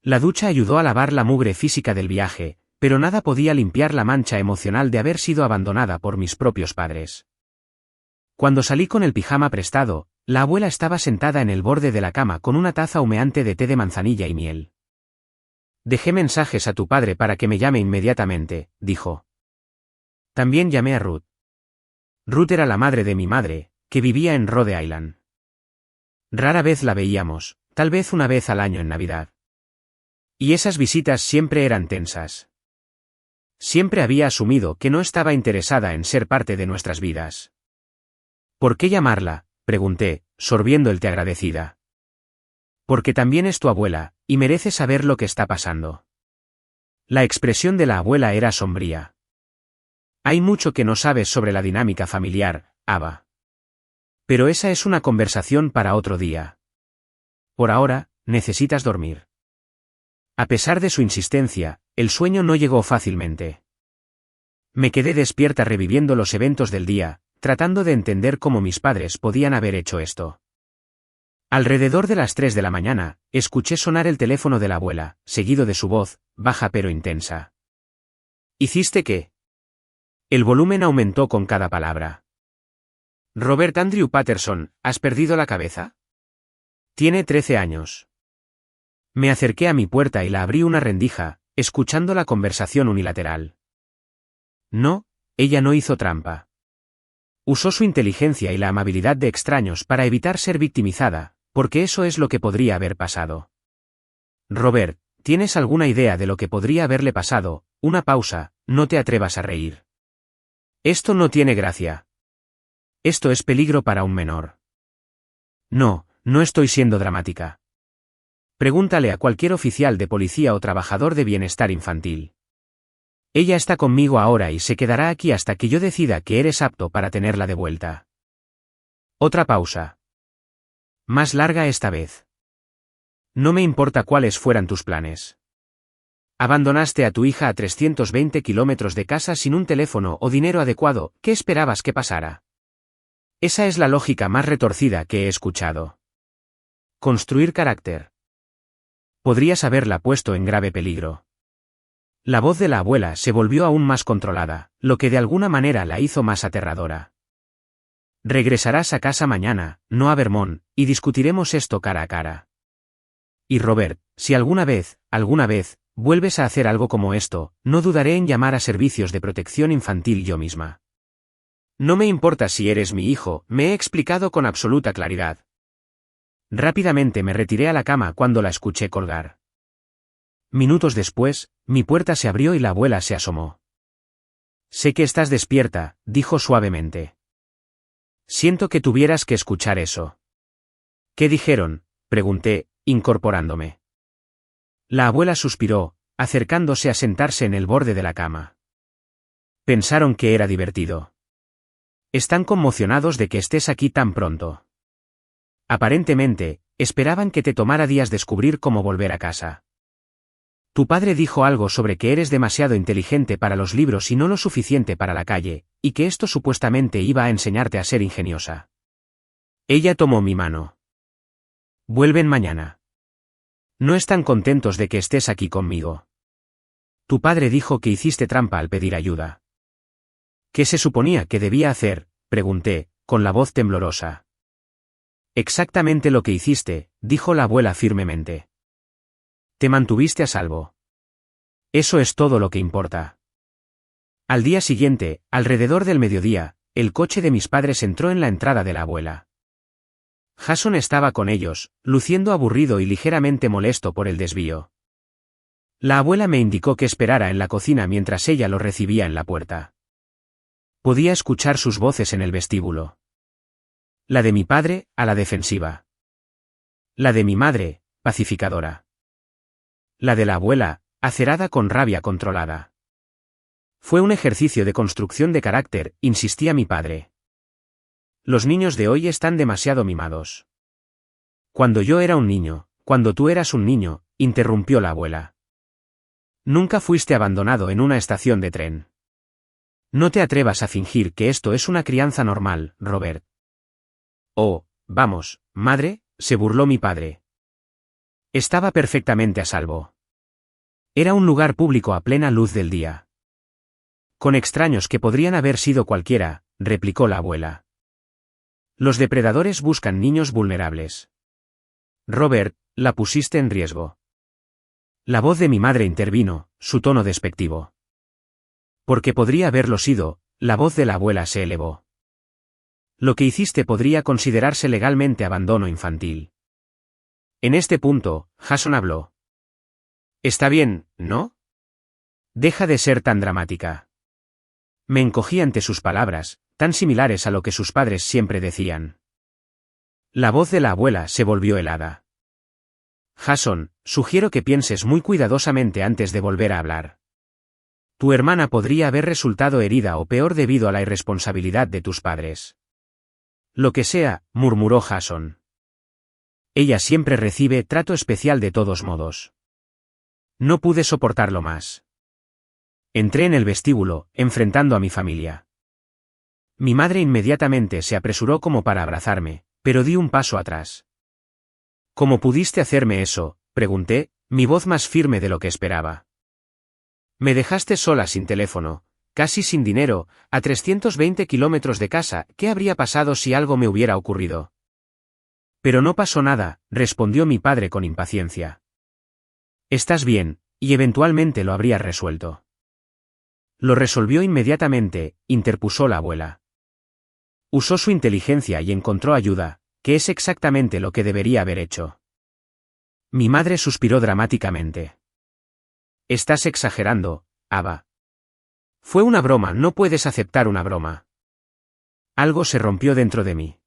La ducha ayudó a lavar la mugre física del viaje, pero nada podía limpiar la mancha emocional de haber sido abandonada por mis propios padres. Cuando salí con el pijama prestado, la abuela estaba sentada en el borde de la cama con una taza humeante de té de manzanilla y miel. Dejé mensajes a tu padre para que me llame inmediatamente, dijo. También llamé a Ruth. Ruth era la madre de mi madre, que vivía en Rhode Island. Rara vez la veíamos, tal vez una vez al año en Navidad. Y esas visitas siempre eran tensas. Siempre había asumido que no estaba interesada en ser parte de nuestras vidas. ¿Por qué llamarla?, pregunté, sorbiendo el té agradecida. Porque también es tu abuela, y merece saber lo que está pasando. La expresión de la abuela era sombría. Hay mucho que no sabes sobre la dinámica familiar, Ava. Pero esa es una conversación para otro día. Por ahora, necesitas dormir. A pesar de su insistencia, el sueño no llegó fácilmente. Me quedé despierta reviviendo los eventos del día, tratando de entender cómo mis padres podían haber hecho esto. Alrededor de las 3 de la mañana, escuché sonar el teléfono de la abuela, seguido de su voz, baja pero intensa. ¿Hiciste qué? El volumen aumentó con cada palabra. Robert Andrew Patterson, ¿has perdido la cabeza? Tiene 13 años. Me acerqué a mi puerta y la abrí una rendija, escuchando la conversación unilateral. No, ella no hizo trampa. Usó su inteligencia y la amabilidad de extraños para evitar ser victimizada, porque eso es lo que podría haber pasado. Robert, ¿tienes alguna idea de lo que podría haberle pasado? Una pausa, no te atrevas a reír. Esto no tiene gracia. Esto es peligro para un menor. No, no estoy siendo dramática. Pregúntale a cualquier oficial de policía o trabajador de bienestar infantil. Ella está conmigo ahora y se quedará aquí hasta que yo decida que eres apto para tenerla de vuelta. Otra pausa. Más larga esta vez. No me importa cuáles fueran tus planes. Abandonaste a tu hija a 320 kilómetros de casa sin un teléfono o dinero adecuado, ¿qué esperabas que pasara? Esa es la lógica más retorcida que he escuchado. Construir carácter. Podrías haberla puesto en grave peligro. La voz de la abuela se volvió aún más controlada, lo que de alguna manera la hizo más aterradora. Regresarás a casa mañana, no a Vermont, y discutiremos esto cara a cara. Y Robert, si alguna vez, vuelves a hacer algo como esto, no dudaré en llamar a servicios de protección infantil yo misma. No me importa si eres mi hijo, me he explicado con absoluta claridad. Rápidamente me retiré a la cama cuando la escuché colgar. Minutos después, mi puerta se abrió y la abuela se asomó. Sé que estás despierta, dijo suavemente. Siento que tuvieras que escuchar eso. ¿Qué dijeron?, pregunté, incorporándome. La abuela suspiró, acercándose a sentarse en el borde de la cama. Pensaron que era divertido. Están conmocionados de que estés aquí tan pronto. Aparentemente, esperaban que te tomara días descubrir cómo volver a casa. Tu padre dijo algo sobre que eres demasiado inteligente para los libros y no lo suficiente para la calle, y que esto supuestamente iba a enseñarte a ser ingeniosa. Ella tomó mi mano. Vuelven mañana. No están contentos de que estés aquí conmigo. Tu padre dijo que hiciste trampa al pedir ayuda. ¿Qué se suponía que debía hacer?, pregunté, con la voz temblorosa. Exactamente lo que hiciste, dijo la abuela firmemente. Te mantuviste a salvo. Eso es todo lo que importa. Al día siguiente, alrededor del mediodía, el coche de mis padres entró en la entrada de la abuela. Jason estaba con ellos, luciendo aburrido y ligeramente molesto por el desvío. La abuela me indicó que esperara en la cocina mientras ella lo recibía en la puerta. Podía escuchar sus voces en el vestíbulo. La de mi padre, a la defensiva. La de mi madre, pacificadora. La de la abuela, acerada con rabia controlada. Fue un ejercicio de construcción de carácter, insistía mi padre. Los niños de hoy están demasiado mimados. Cuando yo era un niño, cuando tú eras un niño, interrumpió la abuela. Nunca fuiste abandonado en una estación de tren. No te atrevas a fingir que esto es una crianza normal, Robert. Oh, vamos, madre, se burló mi padre. Estaba perfectamente a salvo. Era un lugar público a plena luz del día. Con extraños que podrían haber sido cualquiera, replicó la abuela. Los depredadores buscan niños vulnerables. Robert, la pusiste en riesgo. La voz de mi madre intervino, su tono despectivo. Porque podría haberlo sido, la voz de la abuela se elevó. Lo que hiciste podría considerarse legalmente abandono infantil. En este punto, Jason habló. Está bien, ¿no? Deja de ser tan dramática. Me encogí ante sus palabras, tan similares a lo que sus padres siempre decían. La voz de la abuela se volvió helada. Jason, sugiero que pienses muy cuidadosamente antes de volver a hablar. Tu hermana podría haber resultado herida o peor debido a la irresponsabilidad de tus padres. Lo que sea, murmuró Jason. Ella siempre recibe trato especial de todos modos. No pude soportarlo más. Entré en el vestíbulo, enfrentando a mi familia. Mi madre inmediatamente se apresuró como para abrazarme, pero di un paso atrás. ¿Cómo pudiste hacerme eso?, pregunté, mi voz más firme de lo que esperaba. Me dejaste sola sin teléfono, casi sin dinero, a 320 kilómetros de casa. ¿Qué habría pasado si algo me hubiera ocurrido? Pero no pasó nada, respondió mi padre con impaciencia. Estás bien, y eventualmente lo habrías resuelto. Lo resolvió inmediatamente, interpuso la abuela. Usó su inteligencia y encontró ayuda, que es exactamente lo que debería haber hecho. Mi madre suspiró dramáticamente. Estás exagerando, Ava. Fue una broma, no puedes aceptar una broma. Algo se rompió dentro de mí.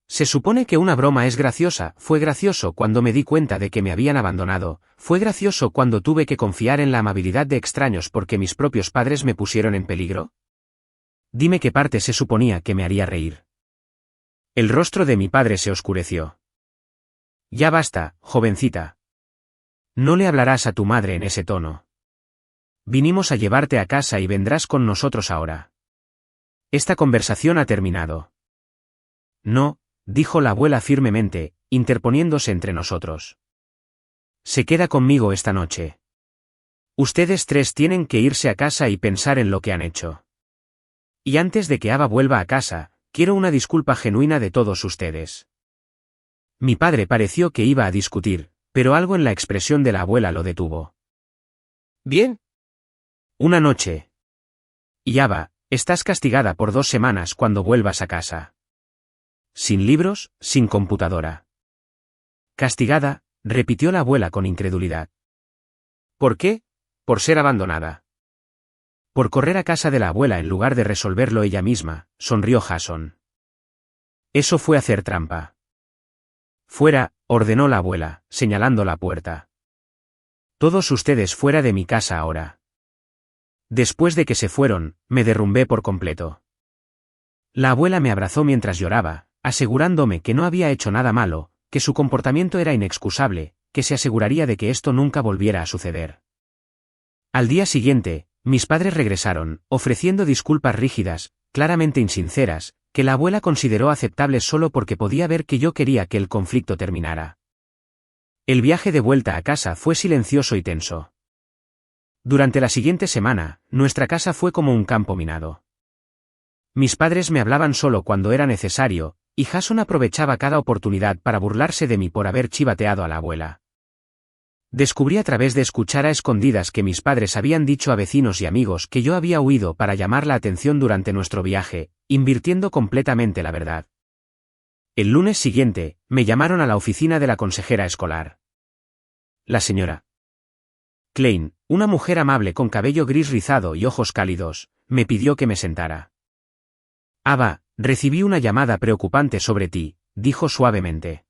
Se supone que una broma es graciosa. Fue gracioso cuando me di cuenta de que me habían abandonado, fue gracioso cuando tuve que confiar en la amabilidad de extraños porque mis propios padres me pusieron en peligro. Dime qué parte se suponía que me haría reír. El rostro de mi padre se oscureció. Ya basta, jovencita. No le hablarás a tu madre en ese tono. Vinimos a llevarte a casa y vendrás con nosotros ahora. Esta conversación ha terminado. No, dijo la abuela firmemente, interponiéndose entre nosotros. Se queda conmigo esta noche. Ustedes tres tienen que irse a casa y pensar en lo que han hecho. Y antes de que Ava vuelva a casa, quiero una disculpa genuina de todos ustedes. Mi padre pareció que iba a discutir, pero algo en la expresión de la abuela lo detuvo. Bien. Una noche. Y Ava, estás castigada por 2 semanas cuando vuelvas a casa. Sin libros, sin computadora. Castigada, repitió la abuela con incredulidad. ¿Por qué? Por ser abandonada. Por correr a casa de la abuela en lugar de resolverlo ella misma, sonrió Jason. Eso fue hacer trampa. Fuera, ordenó la abuela, señalando la puerta. Todos ustedes fuera de mi casa ahora. Después de que se fueron, me derrumbé por completo. La abuela me abrazó mientras lloraba, asegurándome que no había hecho nada malo, que su comportamiento era inexcusable, que se aseguraría de que esto nunca volviera a suceder. Al día siguiente, mis padres regresaron, ofreciendo disculpas rígidas, claramente insinceras, que la abuela consideró aceptables solo porque podía ver que yo quería que el conflicto terminara. El viaje de vuelta a casa fue silencioso y tenso. Durante la siguiente semana, nuestra casa fue como un campo minado. Mis padres me hablaban solo cuando era necesario, y Jason aprovechaba cada oportunidad para burlarse de mí por haber chivateado a la abuela. Descubrí a través de escuchar a escondidas que mis padres habían dicho a vecinos y amigos que yo había huido para llamar la atención durante nuestro viaje, invirtiendo completamente la verdad. El lunes siguiente, me llamaron a la oficina de la consejera escolar. La señora Klein, una mujer amable con cabello gris rizado y ojos cálidos, me pidió que me sentara. Ava, recibí una llamada preocupante sobre ti, dijo suavemente.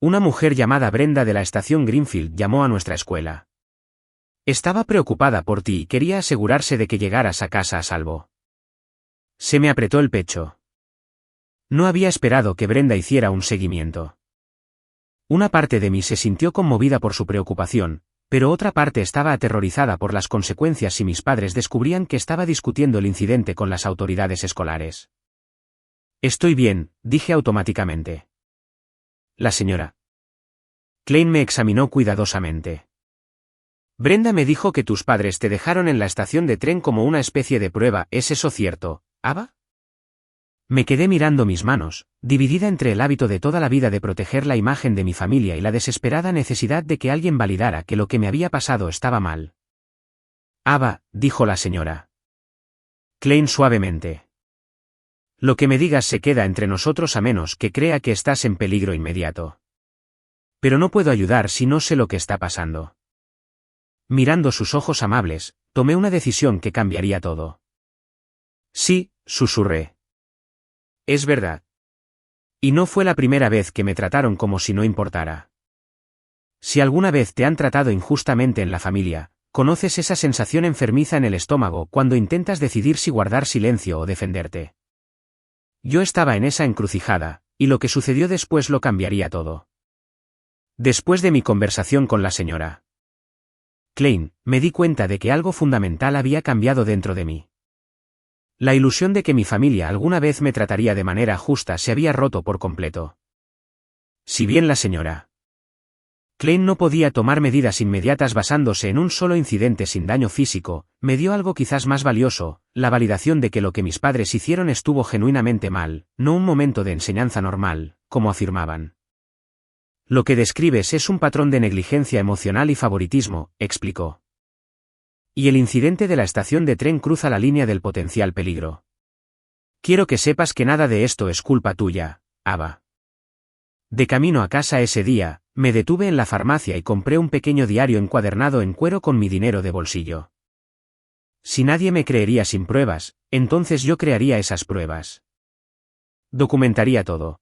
Una mujer llamada Brenda de la estación Greenfield llamó a nuestra escuela. Estaba preocupada por ti y quería asegurarse de que llegaras a casa a salvo. Se me apretó el pecho. No había esperado que Brenda hiciera un seguimiento. Una parte de mí se sintió conmovida por su preocupación, pero otra parte estaba aterrorizada por las consecuencias si mis padres descubrían que estaba discutiendo el incidente con las autoridades escolares. Estoy bien, dije automáticamente. La señora Klein me examinó cuidadosamente. Brenda me dijo que tus padres te dejaron en la estación de tren como una especie de prueba, ¿es eso cierto, Ava? Me quedé mirando mis manos, dividida entre el hábito de toda la vida de proteger la imagen de mi familia y la desesperada necesidad de que alguien validara que lo que me había pasado estaba mal. Ava, dijo la señora Klein suavemente. Lo que me digas se queda entre nosotros a menos que crea que estás en peligro inmediato. Pero no puedo ayudar si no sé lo que está pasando. Mirando sus ojos amables, tomé una decisión que cambiaría todo. Sí, susurré. Es verdad. Y no fue la primera vez que me trataron como si no importara. Si alguna vez te han tratado injustamente en la familia, conoces esa sensación enfermiza en el estómago cuando intentas decidir si guardar silencio o defenderte. Yo estaba en esa encrucijada, y lo que sucedió después lo cambiaría todo. Después de mi conversación con la señora Klein, me di cuenta de que algo fundamental había cambiado dentro de mí. La ilusión de que mi familia alguna vez me trataría de manera justa se había roto por completo. Si bien la señora Klein no podía tomar medidas inmediatas basándose en un solo incidente sin daño físico, me dio algo quizás más valioso, la validación de que lo que mis padres hicieron estuvo genuinamente mal, no un momento de enseñanza normal, como afirmaban. Lo que describes es un patrón de negligencia emocional y favoritismo, explicó. Y el incidente de la estación de tren cruza la línea del potencial peligro. Quiero que sepas que nada de esto es culpa tuya, Ava. De camino a casa ese día, me detuve en la farmacia y compré un pequeño diario encuadernado en cuero con mi dinero de bolsillo. Si nadie me creería sin pruebas, entonces yo crearía esas pruebas. Documentaría todo.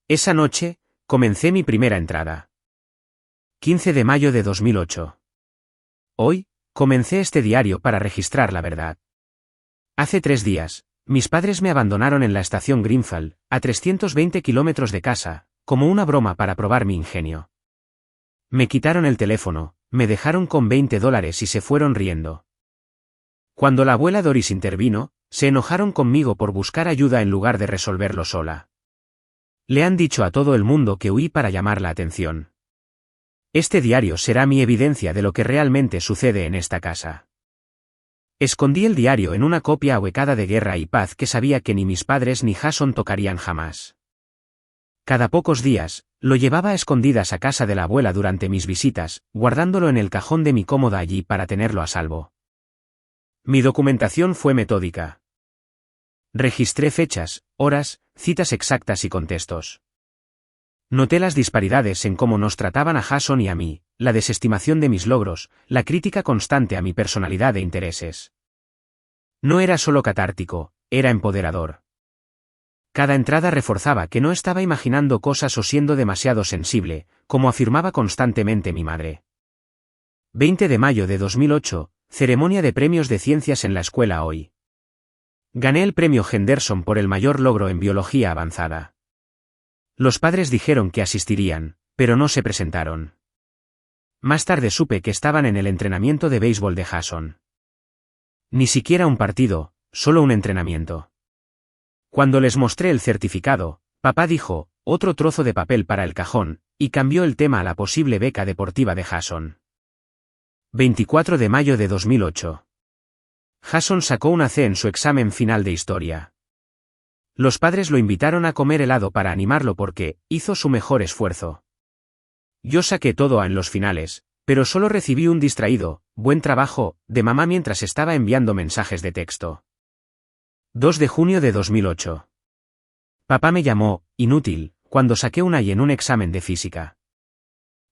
Esa noche, comencé mi primera entrada. 15 de mayo de 2008. Hoy, comencé este diario para registrar la verdad. Hace 3 días, mis padres me abandonaron en la estación Greenfield, a 320 kilómetros de casa, como una broma para probar mi ingenio. Me quitaron el teléfono, me dejaron con $20 y se fueron riendo. Cuando la abuela Doris intervino, se enojaron conmigo por buscar ayuda en lugar de resolverlo sola. Le han dicho a todo el mundo que huí para llamar la atención. Este diario será mi evidencia de lo que realmente sucede en esta casa. Escondí el diario en una copia ahuecada de Guerra y Paz que sabía que ni mis padres ni Jason tocarían jamás. Cada pocos días, lo llevaba a escondidas a casa de la abuela durante mis visitas, guardándolo en el cajón de mi cómoda allí para tenerlo a salvo. Mi documentación fue metódica. Registré fechas, horas, citas exactas y contextos. Noté las disparidades en cómo nos trataban a Jason y a mí, la desestimación de mis logros, la crítica constante a mi personalidad e intereses. No era solo catártico, era empoderador. Cada entrada reforzaba que no estaba imaginando cosas o siendo demasiado sensible, como afirmaba constantemente mi madre. 20 de mayo de 2008, ceremonia de premios de ciencias en la escuela hoy. Gané el premio Henderson por el mayor logro en biología avanzada. Los padres dijeron que asistirían, pero no se presentaron. Más tarde supe que estaban en el entrenamiento de béisbol de Jason. Ni siquiera un partido, solo un entrenamiento. Cuando les mostré el certificado, papá dijo, otro trozo de papel para el cajón, y cambió el tema a la posible beca deportiva de Jason. 24 de mayo de 2008. Jason sacó una C en su examen final de historia. Los padres lo invitaron a comer helado para animarlo porque hizo su mejor esfuerzo. Yo saqué todo A en los finales, pero solo recibí un distraído, buen trabajo, de mamá mientras estaba enviando mensajes de texto. 2 de junio de 2008. Papá me llamó, inútil, cuando saqué una Y en un examen de física.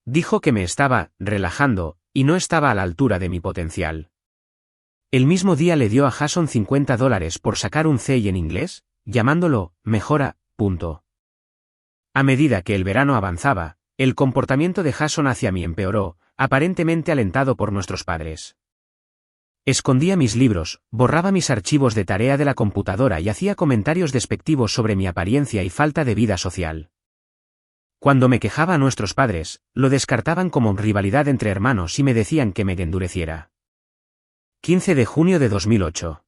Dijo que me estaba relajando, y no estaba a la altura de mi potencial. El mismo día le dio a Jason $50 por sacar un C y en inglés, llamándolo, mejora, punto. A medida que el verano avanzaba, el comportamiento de Jason hacia mí empeoró, aparentemente alentado por nuestros padres. Escondía mis libros, borraba mis archivos de tarea de la computadora y hacía comentarios despectivos sobre mi apariencia y falta de vida social. Cuando me quejaba a nuestros padres, lo descartaban como rivalidad entre hermanos y me decían que me endureciera. 15 de junio de 2008.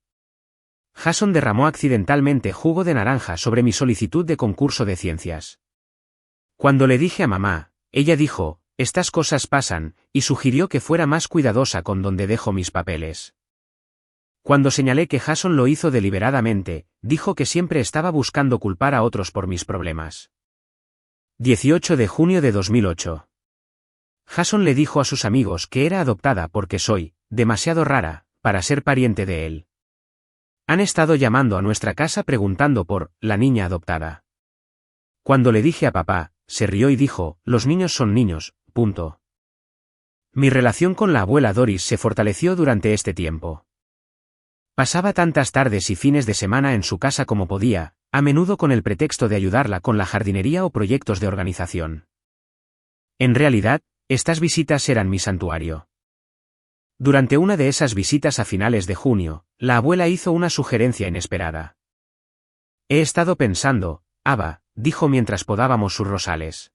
Jason derramó accidentalmente jugo de naranja sobre mi solicitud de concurso de ciencias. Cuando le dije a mamá, ella dijo, estas cosas pasan, y sugirió que fuera más cuidadosa con donde dejo mis papeles. Cuando señalé que Jason lo hizo deliberadamente, dijo que siempre estaba buscando culpar a otros por mis problemas. 18 de junio de 2008. Jason le dijo a sus amigos que era adoptada porque soy demasiado rara para ser pariente de él. Han estado llamando a nuestra casa preguntando por la niña adoptada. Cuando le dije a papá, se rió y dijo, los niños son niños, punto. Mi relación con la abuela Doris se fortaleció durante este tiempo. Pasaba tantas tardes y fines de semana en su casa como podía, a menudo con el pretexto de ayudarla con la jardinería o proyectos de organización. En realidad, estas visitas eran mi santuario. Durante una de esas visitas a finales de junio, la abuela hizo una sugerencia inesperada. He estado pensando, Ava, dijo mientras podábamos sus rosales.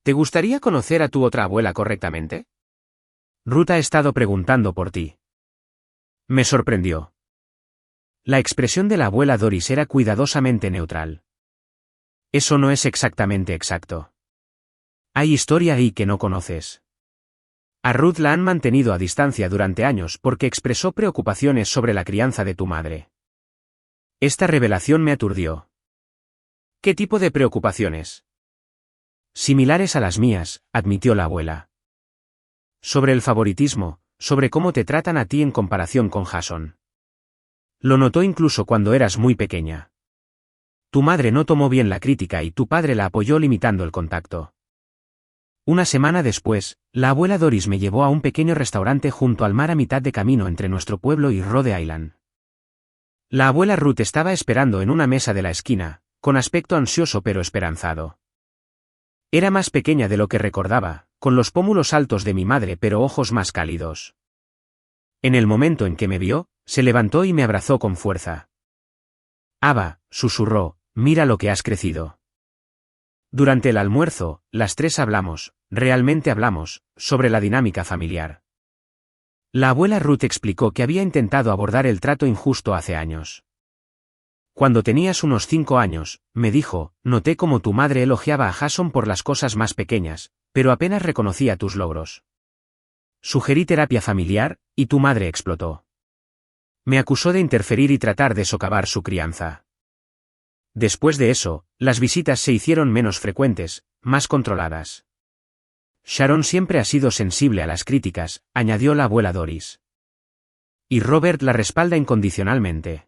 ¿Te gustaría conocer a tu otra abuela correctamente? Ruth ha estado preguntando por ti. Me sorprendió. La expresión de la abuela Doris era cuidadosamente neutral. Eso no es exactamente exacto. Hay historia ahí que no conoces. A Ruth la han mantenido a distancia durante años porque expresó preocupaciones sobre la crianza de tu madre. Esta revelación me aturdió. ¿Qué tipo de preocupaciones? Similares a las mías, admitió la abuela. Sobre el favoritismo, sobre cómo te tratan a ti en comparación con Jason. Lo notó incluso cuando eras muy pequeña. Tu madre no tomó bien la crítica y tu padre la apoyó limitando el contacto. Una semana después, la abuela Doris me llevó a un pequeño restaurante junto al mar a mitad de camino entre nuestro pueblo y Rhode Island. La abuela Ruth estaba esperando en una mesa de la esquina, con aspecto ansioso pero esperanzado. Era más pequeña de lo que recordaba, con los pómulos altos de mi madre pero ojos más cálidos. En el momento en que me vio, se levantó y me abrazó con fuerza. Ava, susurró, mira lo que has crecido. Durante el almuerzo, las tres hablamos, realmente hablamos, sobre la dinámica familiar. La abuela Ruth explicó que había intentado abordar el trato injusto hace años. Cuando tenías unos 5 años, me dijo, noté cómo tu madre elogiaba a Jason por las cosas más pequeñas, pero apenas reconocía tus logros. Sugerí terapia familiar, y tu madre explotó. Me acusó de interferir y tratar de socavar su crianza. Después de eso, las visitas se hicieron menos frecuentes, más controladas. Sharon siempre ha sido sensible a las críticas, añadió la abuela Doris. Y Robert la respalda incondicionalmente.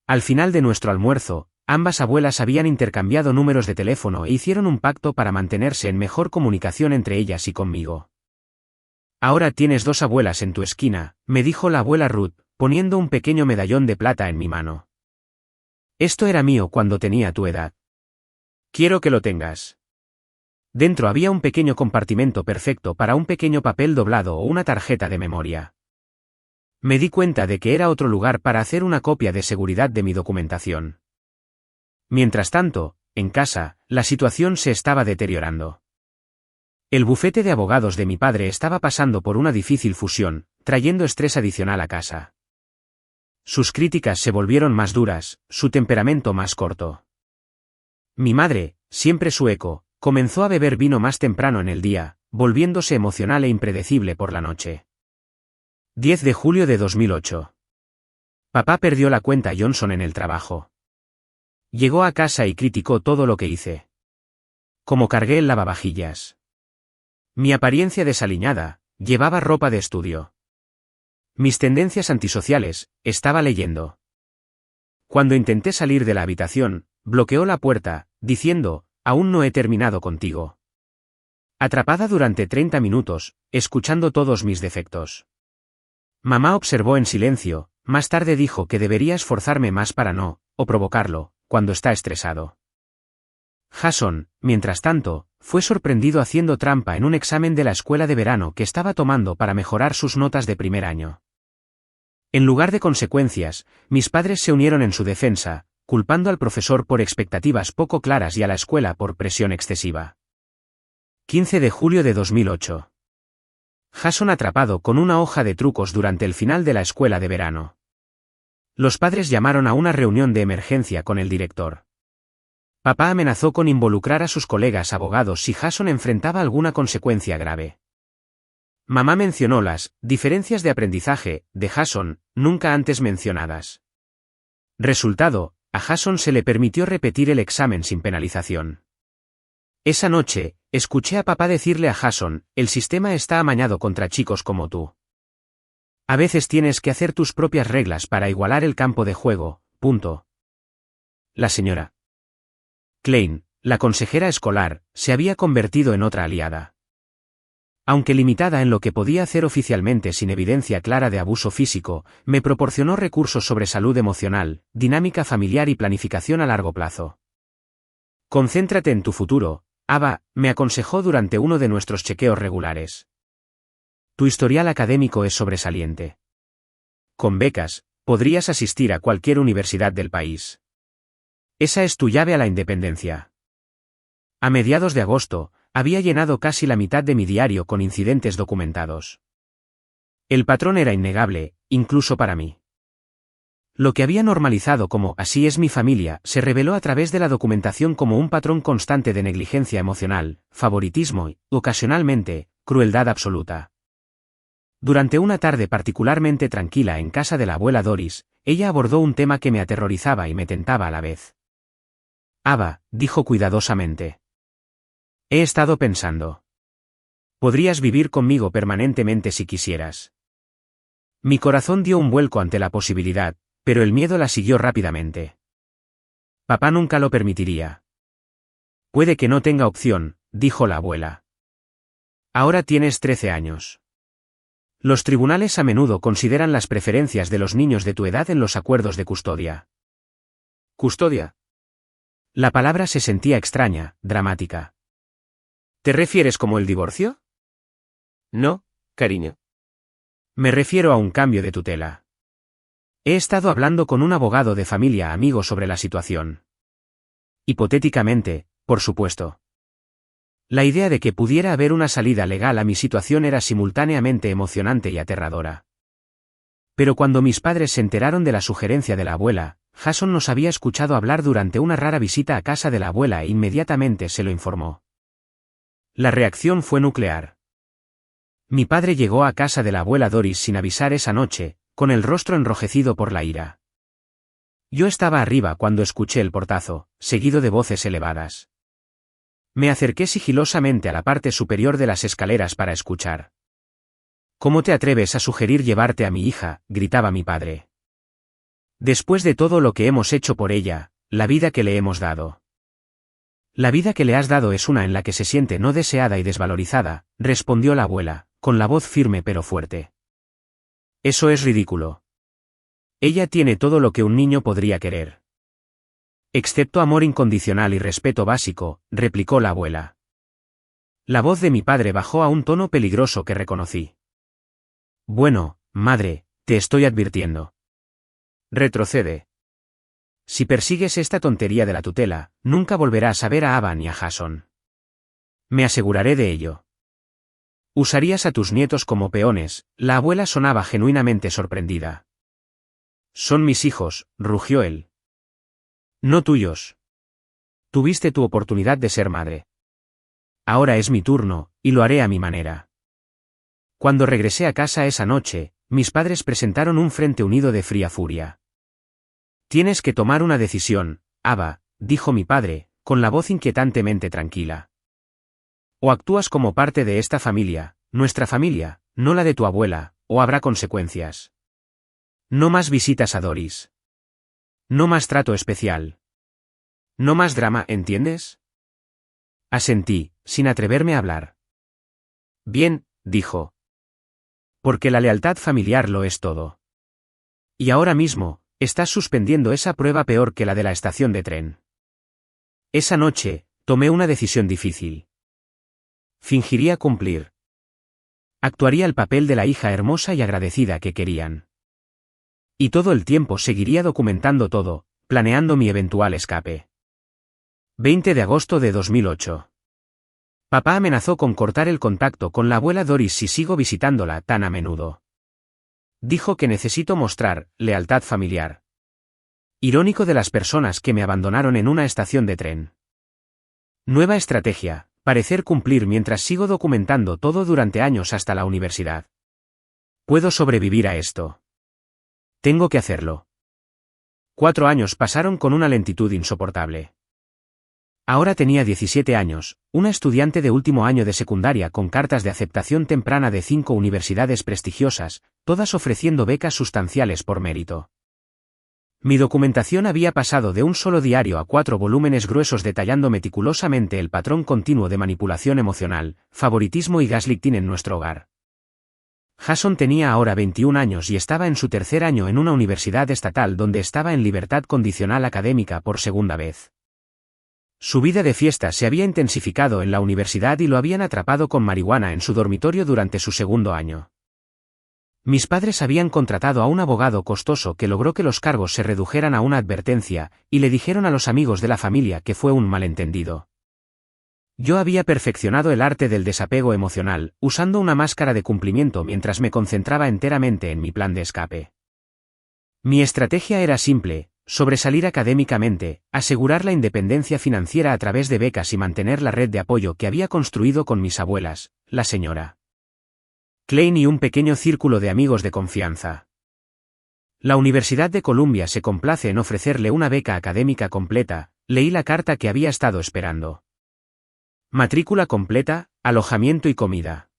Al final de nuestro almuerzo, ambas abuelas habían intercambiado números de teléfono e hicieron un pacto para mantenerse en mejor comunicación entre ellas y conmigo. Ahora tienes 2 abuelas en tu esquina, me dijo la abuela Ruth, poniendo un pequeño medallón de plata en mi mano. Esto era mío cuando tenía tu edad. Quiero que lo tengas. Dentro había un pequeño compartimento perfecto para un pequeño papel doblado o una tarjeta de memoria. Me di cuenta de que era otro lugar para hacer una copia de seguridad de mi documentación. Mientras tanto, en casa, la situación se estaba deteriorando. El bufete de abogados de mi padre estaba pasando por una difícil fusión, trayendo estrés adicional a casa. Sus críticas se volvieron más duras, su temperamento más corto. Mi madre, siempre su eco, comenzó a beber vino más temprano en el día, volviéndose emocional e impredecible por la noche. 10 de julio de 2008. Papá perdió la cuenta Johnson en el trabajo. Llegó a casa y criticó todo lo que hice. Como cargué el lavavajillas. Mi apariencia desaliñada, llevaba ropa de estudio. Mis tendencias antisociales, estaba leyendo. Cuando intenté salir de la habitación, bloqueó la puerta, diciendo, aún no he terminado contigo. Atrapada durante 30 minutos, escuchando todos mis defectos. Mamá observó en silencio, más tarde dijo que debería esforzarme más para no, o provocarlo, cuando está estresado. Jason, mientras tanto, fue sorprendido haciendo trampa en un examen de la escuela de verano que estaba tomando para mejorar sus notas de primer año. En lugar de consecuencias, mis padres se unieron en su defensa, culpando al profesor por expectativas poco claras y a la escuela por presión excesiva. 15 de julio de 2008. Jason atrapado con una hoja de trucos durante el final de la escuela de verano. Los padres llamaron a una reunión de emergencia con el director. Papá amenazó con involucrar a sus colegas abogados si Jason enfrentaba alguna consecuencia grave. Mamá mencionó las diferencias de aprendizaje de Jason, nunca antes mencionadas. Resultado, a Jason se le permitió repetir el examen sin penalización. Esa noche, escuché a papá decirle a Jason, el sistema está amañado contra chicos como tú. A veces tienes que hacer tus propias reglas para igualar el campo de juego, punto. La señora Klein, la consejera escolar, se había convertido en otra aliada. Aunque limitada en lo que podía hacer oficialmente sin evidencia clara de abuso físico, me proporcionó recursos sobre salud emocional, dinámica familiar y planificación a largo plazo. Concéntrate en tu futuro, Ava, me aconsejó durante uno de nuestros chequeos regulares. Tu historial académico es sobresaliente. Con becas, podrías asistir a cualquier universidad del país. Esa es tu llave a la independencia. A mediados de agosto, había llenado casi la mitad de mi diario con incidentes documentados. El patrón era innegable, incluso para mí. Lo que había normalizado como «así es mi familia» se reveló a través de la documentación como un patrón constante de negligencia emocional, favoritismo y, ocasionalmente, crueldad absoluta. Durante una tarde particularmente tranquila en casa de la abuela Doris, ella abordó un tema que me aterrorizaba y me tentaba a la vez. «Ava», dijo cuidadosamente. He estado pensando. Podrías vivir conmigo permanentemente si quisieras. Mi corazón dio un vuelco ante la posibilidad, pero el miedo la siguió rápidamente. Papá nunca lo permitiría. Puede que no tenga opción, dijo la abuela. Ahora tienes 13 años. Los tribunales a menudo consideran las preferencias de los niños de tu edad en los acuerdos de custodia. ¿Custodia? La palabra se sentía extraña, dramática. ¿Te refieres como el divorcio? No, cariño. Me refiero a un cambio de tutela. He estado hablando con un abogado de familia amigo sobre la situación. Hipotéticamente, por supuesto. La idea de que pudiera haber una salida legal a mi situación era simultáneamente emocionante y aterradora. Pero cuando mis padres se enteraron de la sugerencia de la abuela, Jason nos había escuchado hablar durante una rara visita a casa de la abuela e inmediatamente se lo informó. La reacción fue nuclear. Mi padre llegó a casa de la abuela Doris sin avisar esa noche, con el rostro enrojecido por la ira. Yo estaba arriba cuando escuché el portazo, seguido de voces elevadas. Me acerqué sigilosamente a la parte superior de las escaleras para escuchar. ¿Cómo te atreves a sugerir llevarte a mi hija?, gritaba mi padre. Después de todo lo que hemos hecho por ella, la vida que le hemos dado. La vida que le has dado es una en la que se siente no deseada y desvalorizada, respondió la abuela, con la voz firme pero fuerte. Eso es ridículo. Ella tiene todo lo que un niño podría querer. Excepto amor incondicional y respeto básico, replicó la abuela. La voz de mi padre bajó a un tono peligroso que reconocí. Bueno, madre, te estoy advirtiendo. Retrocede. Si persigues esta tontería de la tutela, nunca volverás a ver a Ava ni a Jason. Me aseguraré de ello. Usarías a tus nietos como peones. La abuela sonaba genuinamente sorprendida. Son mis hijos, rugió él. No tuyos. Tuviste tu oportunidad de ser madre. Ahora es mi turno, y lo haré a mi manera. Cuando regresé a casa esa noche, mis padres presentaron un frente unido de fría furia. Tienes que tomar una decisión, Ava, dijo mi padre, con la voz inquietantemente tranquila. O actúas como parte de esta familia, nuestra familia, no la de tu abuela, o habrá consecuencias. No más visitas a Doris. No más trato especial. No más drama, ¿entiendes? Asentí, sin atreverme a hablar. Bien, dijo. Porque la lealtad familiar lo es todo. Y ahora mismo, estás suspendiendo esa prueba peor que la de la estación de tren. Esa noche, tomé una decisión difícil. Fingiría cumplir. Actuaría el papel de la hija hermosa y agradecida que querían. Y todo el tiempo seguiría documentando todo, planeando mi eventual escape. 20 de agosto de 2008. Papá amenazó con cortar el contacto con la abuela Doris si sigo visitándola tan a menudo. Dijo que necesito mostrar lealtad familiar. Irónico de las personas que me abandonaron en una estación de tren. Nueva estrategia, parecer cumplir mientras sigo documentando todo durante años hasta la universidad. Puedo sobrevivir a esto. Tengo que hacerlo. 4 años pasaron con una lentitud insoportable. Ahora tenía 17 años, una estudiante de último año de secundaria con cartas de aceptación temprana de 5 universidades prestigiosas, todas ofreciendo becas sustanciales por mérito. Mi documentación había pasado de un solo diario a 4 volúmenes gruesos detallando meticulosamente el patrón continuo de manipulación emocional, favoritismo y gaslighting en nuestro hogar. Jason tenía ahora 21 años y estaba en su tercer año en una universidad estatal donde estaba en libertad condicional académica por segunda vez. Su vida de fiesta se había intensificado en la universidad y lo habían atrapado con marihuana en su dormitorio durante su segundo año. Mis padres habían contratado a un abogado costoso que logró que los cargos se redujeran a una advertencia, y le dijeron a los amigos de la familia que fue un malentendido. Yo había perfeccionado el arte del desapego emocional, usando una máscara de cumplimiento mientras me concentraba enteramente en mi plan de escape. Mi estrategia era simple: sobresalir académicamente, asegurar la independencia financiera a través de becas y mantener la red de apoyo que había construido con mis abuelas, la señora Klein y un pequeño círculo de amigos de confianza. La Universidad de Columbia se complace en ofrecerle una beca académica completa. Leí la carta que había estado esperando. Matrícula completa, alojamiento y comida.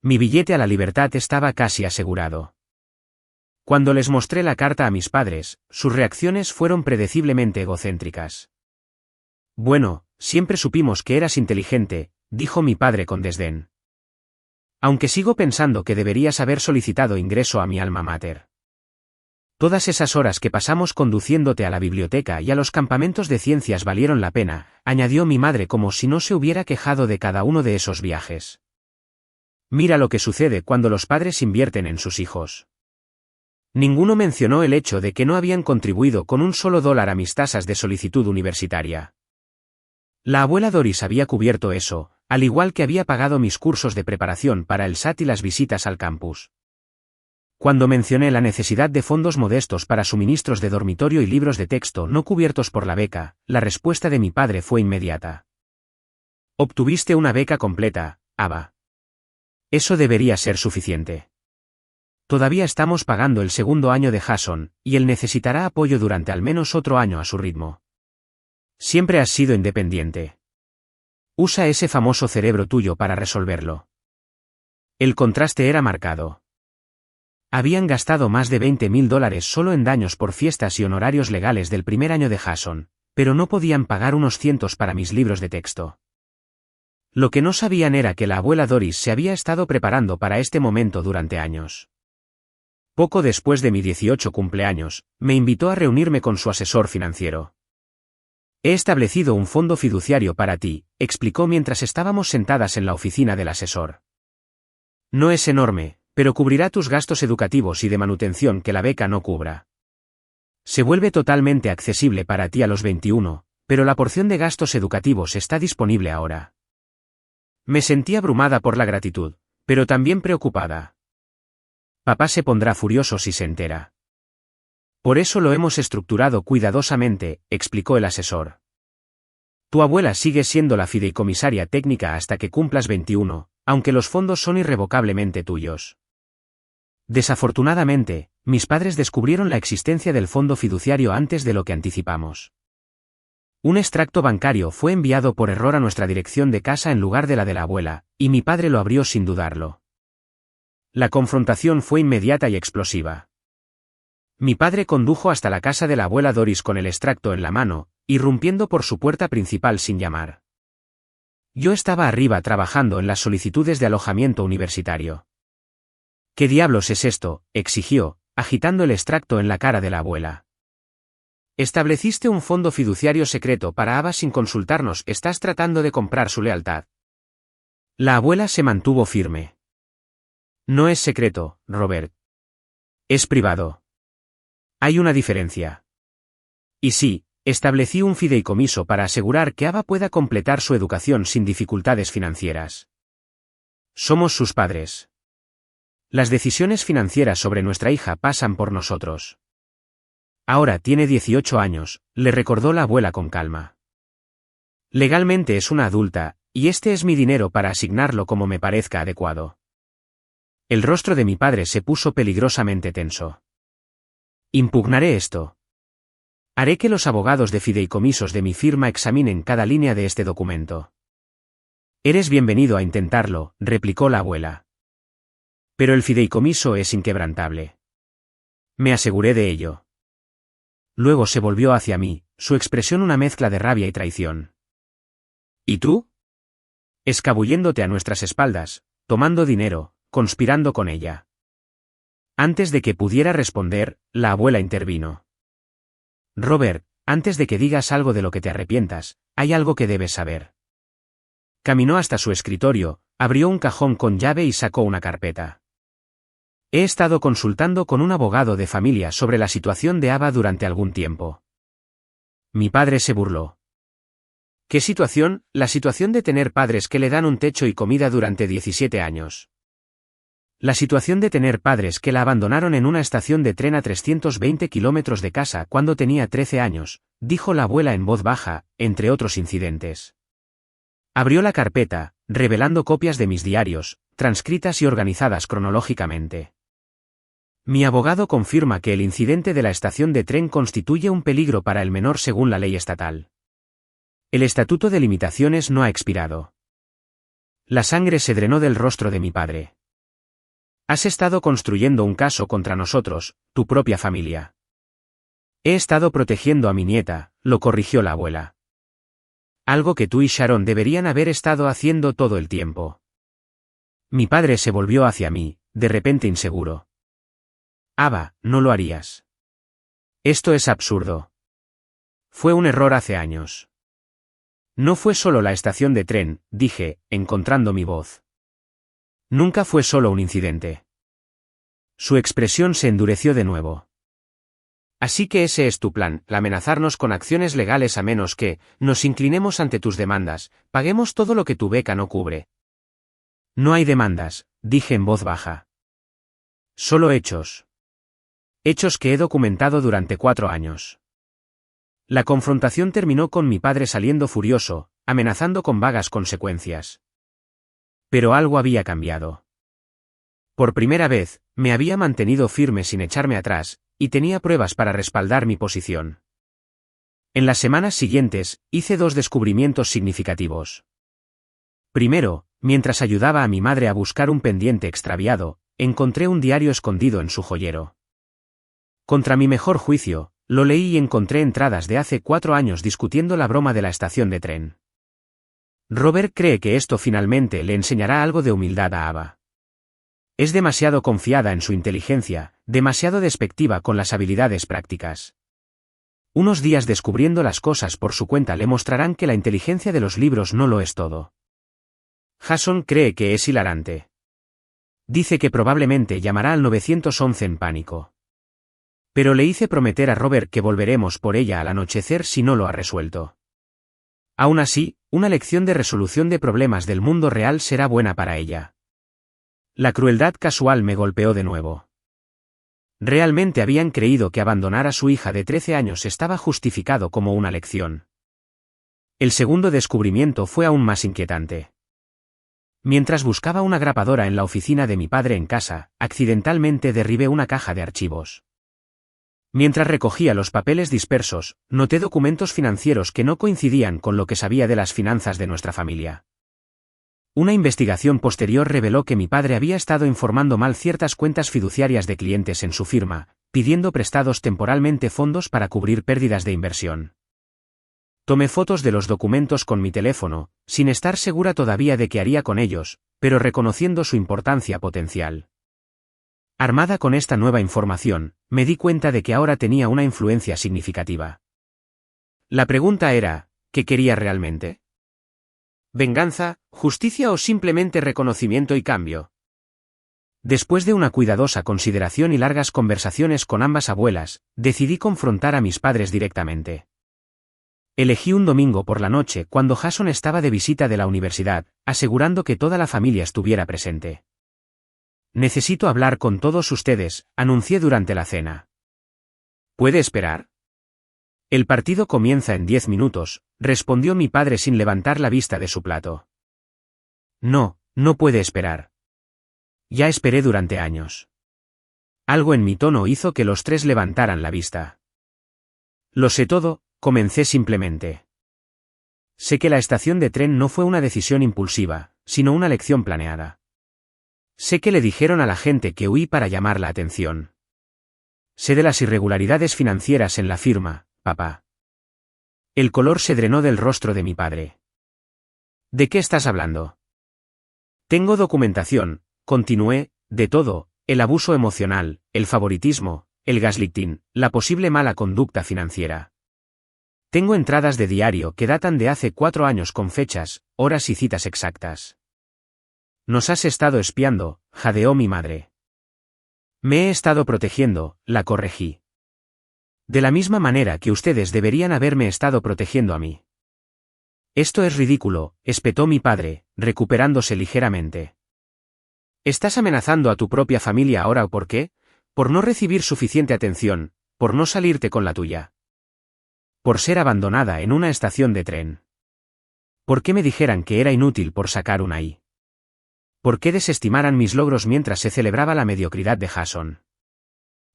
Mi billete a la libertad estaba casi asegurado. Cuando les mostré la carta a mis padres, sus reacciones fueron predeciblemente egocéntricas. Bueno, siempre supimos que eras inteligente, dijo mi padre con desdén. Aunque sigo pensando que deberías haber solicitado ingreso a mi alma mater. Todas esas horas que pasamos conduciéndote a la biblioteca y a los campamentos de ciencias valieron la pena, añadió mi madre como si no se hubiera quejado de cada uno de esos viajes. Mira lo que sucede cuando los padres invierten en sus hijos. Ninguno mencionó el hecho de que no habían contribuido con un solo dólar a mis tasas de solicitud universitaria. La abuela Doris había cubierto eso, al igual que había pagado mis cursos de preparación para el SAT y las visitas al campus. Cuando mencioné la necesidad de fondos modestos para suministros de dormitorio y libros de texto no cubiertos por la beca, la respuesta de mi padre fue inmediata. Obtuviste una beca completa, Ava. Eso debería ser suficiente. Todavía estamos pagando el segundo año de Jason, y él necesitará apoyo durante al menos otro año a su ritmo. Siempre has sido independiente. Usa ese famoso cerebro tuyo para resolverlo. El contraste era marcado. Habían gastado más de $20,000 solo en daños por fiestas y honorarios legales del primer año de Jason, pero no podían pagar unos cientos para mis libros de texto. Lo que no sabían era que la abuela Doris se había estado preparando para este momento durante años. Poco después de mi 18 cumpleaños, me invitó a reunirme con su asesor financiero. He establecido un fondo fiduciario para ti, explicó mientras estábamos sentadas en la oficina del asesor. No es enorme, pero cubrirá tus gastos educativos y de manutención que la beca no cubra. Se vuelve totalmente accesible para ti a los 21, pero la porción de gastos educativos está disponible ahora. Me sentí abrumada por la gratitud, pero también preocupada. Papá se pondrá furioso si se entera. Por eso lo hemos estructurado cuidadosamente, explicó el asesor. Tu abuela sigue siendo la fideicomisaria técnica hasta que cumplas 21, aunque los fondos son irrevocablemente tuyos. Desafortunadamente, mis padres descubrieron la existencia del fondo fiduciario antes de lo que anticipamos. Un extracto bancario fue enviado por error a nuestra dirección de casa en lugar de la abuela, y mi padre lo abrió sin dudarlo. La confrontación fue inmediata y explosiva. Mi padre condujo hasta la casa de la abuela Doris con el extracto en la mano, irrumpiendo por su puerta principal sin llamar. Yo estaba arriba trabajando en las solicitudes de alojamiento universitario. ¿Qué diablos es esto?, exigió, agitando el extracto en la cara de la abuela. Estableciste un fondo fiduciario secreto para Ava sin consultarnos. ¿Estás tratando de comprar su lealtad? La abuela se mantuvo firme. No es secreto, Robert. Es privado. Hay una diferencia. Y sí, establecí un fideicomiso para asegurar que Ava pueda completar su educación sin dificultades financieras. Somos sus padres. Las decisiones financieras sobre nuestra hija pasan por nosotros. Ahora tiene 18 años, le recordó la abuela con calma. Legalmente es una adulta, y este es mi dinero para asignarlo como me parezca adecuado. El rostro de mi padre se puso peligrosamente tenso. Impugnaré esto. Haré que los abogados de fideicomisos de mi firma examinen cada línea de este documento. Eres bienvenido a intentarlo, replicó la abuela. Pero el fideicomiso es inquebrantable. Me aseguré de ello. Luego se volvió hacia mí, su expresión una mezcla de rabia y traición. ¿Y tú? Escabulléndote a nuestras espaldas, tomando dinero, conspirando con ella. Antes de que pudiera responder, la abuela intervino. Robert, antes de que digas algo de lo que te arrepientas, hay algo que debes saber. Caminó hasta su escritorio, abrió un cajón con llave y sacó una carpeta. He estado consultando con un abogado de familia sobre la situación de Ava durante algún tiempo. Mi padre se burló. ¿Qué situación? La situación de tener padres que le dan un techo y comida durante 17 años. La situación de tener padres que la abandonaron en una estación de tren a 320 kilómetros de casa cuando tenía 13 años, dijo la abuela en voz baja, entre otros incidentes. Abrió la carpeta, revelando copias de mis diarios, transcritas y organizadas cronológicamente. Mi abogado confirma que el incidente de la estación de tren constituye un peligro para el menor según la ley estatal. El estatuto de limitaciones no ha expirado. La sangre se drenó del rostro de mi padre. Has estado construyendo un caso contra nosotros, tu propia familia. He estado protegiendo a mi nieta, lo corrigió la abuela. Algo que tú y Sharon deberían haber estado haciendo todo el tiempo. Mi padre se volvió hacia mí, de repente inseguro. Ava, no lo harías. Esto es absurdo. Fue un error hace años. No fue solo la estación de tren, dije, encontrando mi voz. Nunca fue solo un incidente. Su expresión se endureció de nuevo. Así que ese es tu plan, amenazarnos con acciones legales a menos que, nos inclinemos ante tus demandas, paguemos todo lo que tu beca no cubre. No hay demandas, dije en voz baja. Solo hechos. Hechos que he documentado durante 4 años. La confrontación terminó con mi padre saliendo furioso, amenazando con vagas consecuencias. Pero algo había cambiado. Por primera vez, me había mantenido firme sin echarme atrás, y tenía pruebas para respaldar mi posición. En las semanas siguientes, hice 2 descubrimientos significativos. Primero, mientras ayudaba a mi madre a buscar un pendiente extraviado, encontré un diario escondido en su joyero. Contra mi mejor juicio, lo leí y encontré entradas de hace 4 años discutiendo la broma de la estación de tren. Robert cree que esto finalmente le enseñará algo de humildad a Ava. Es demasiado confiada en su inteligencia, demasiado despectiva con las habilidades prácticas. Unos días descubriendo las cosas por su cuenta le mostrarán que la inteligencia de los libros no lo es todo. Jason cree que es hilarante. Dice que probablemente llamará al 911 en pánico. Pero le hice prometer a Robert que volveremos por ella al anochecer si no lo ha resuelto. Aún así, una lección de resolución de problemas del mundo real será buena para ella. La crueldad casual me golpeó de nuevo. Realmente habían creído que abandonar a su hija de 13 años estaba justificado como una lección. El segundo descubrimiento fue aún más inquietante. Mientras buscaba una grapadora en la oficina de mi padre en casa, accidentalmente derribé una caja de archivos. Mientras recogía los papeles dispersos, noté documentos financieros que no coincidían con lo que sabía de las finanzas de nuestra familia. Una investigación posterior reveló que mi padre había estado informando mal ciertas cuentas fiduciarias de clientes en su firma, pidiendo prestados temporalmente fondos para cubrir pérdidas de inversión. Tomé fotos de los documentos con mi teléfono, sin estar segura todavía de qué haría con ellos, pero reconociendo su importancia potencial. Armada con esta nueva información, me di cuenta de que ahora tenía una influencia significativa. La pregunta era, ¿qué quería realmente? ¿Venganza, justicia o simplemente reconocimiento y cambio? Después de una cuidadosa consideración y largas conversaciones con ambas abuelas, decidí confrontar a mis padres directamente. Elegí un domingo por la noche cuando Jason estaba de visita de la universidad, asegurando que toda la familia estuviera presente. Necesito hablar con todos ustedes, anuncié durante la cena. ¿Puede esperar? El partido comienza en 10 minutos, respondió mi padre sin levantar la vista de su plato. No, no puede esperar. Ya esperé durante años. Algo en mi tono hizo que los tres levantaran la vista. Lo sé todo, comencé simplemente. Sé que la estación de tren no fue una decisión impulsiva, sino una lección planeada. Sé que le dijeron a la gente que huí para llamar la atención. Sé de las irregularidades financieras en la firma, papá. El color se drenó del rostro de mi padre. ¿De qué estás hablando? Tengo documentación, continué, de todo, el abuso emocional, el favoritismo, el gaslighting, la posible mala conducta financiera. Tengo entradas de diario que datan de hace 4 años con fechas, horas y citas exactas. Nos has estado espiando, jadeó mi madre. Me he estado protegiendo, la corregí. De la misma manera que ustedes deberían haberme estado protegiendo a mí. Esto es ridículo, espetó mi padre, recuperándose ligeramente. ¿Estás amenazando a tu propia familia ahora o por qué? Por no recibir suficiente atención, por no salirte con la tuya. Por ser abandonada en una estación de tren. ¿Por qué me dijeran que era inútil por sacar una I? ¿Por qué desestimaran mis logros mientras se celebraba la mediocridad de Jason?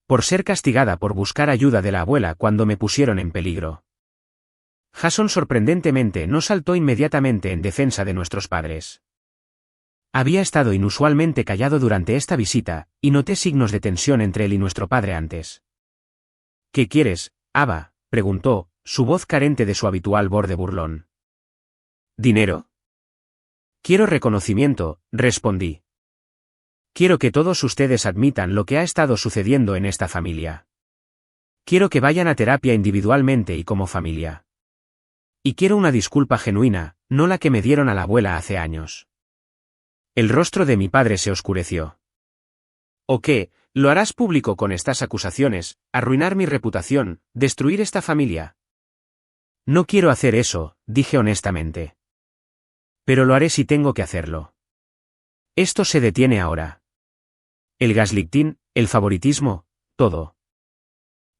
Por ser castigada por buscar ayuda de la abuela cuando me pusieron en peligro. Jason sorprendentemente no saltó inmediatamente en defensa de nuestros padres. Había estado inusualmente callado durante esta visita, y noté signos de tensión entre él y nuestro padre antes. ¿Qué quieres, Ava?, preguntó, su voz carente de su habitual borde burlón. ¿Dinero? Quiero reconocimiento, respondí. Quiero que todos ustedes admitan lo que ha estado sucediendo en esta familia. Quiero que vayan a terapia individualmente y como familia. Y quiero una disculpa genuina, no la que me dieron a la abuela hace años. El rostro de mi padre se oscureció. ¿O qué? ¿Lo harás público con estas acusaciones, arruinar mi reputación, destruir esta familia? No quiero hacer eso, dije honestamente. Pero lo haré si tengo que hacerlo. Esto se detiene ahora. El gaslighting, el favoritismo, todo.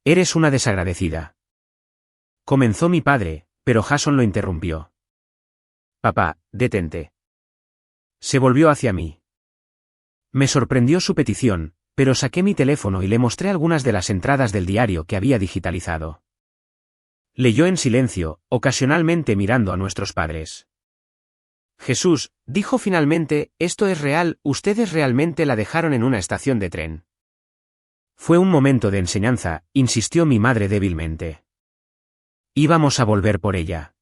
Eres una desagradecida. Comenzó mi padre, pero Jason lo interrumpió. Papá, detente. Se volvió hacia mí. Me sorprendió su petición, pero saqué mi teléfono y le mostré algunas de las entradas del diario que había digitalizado. Leyó en silencio, ocasionalmente mirando a nuestros padres. Jesús, dijo finalmente, esto es real, ustedes realmente la dejaron en una estación de tren. Fue un momento de enseñanza, insistió mi madre débilmente. Íbamos a volver por ella.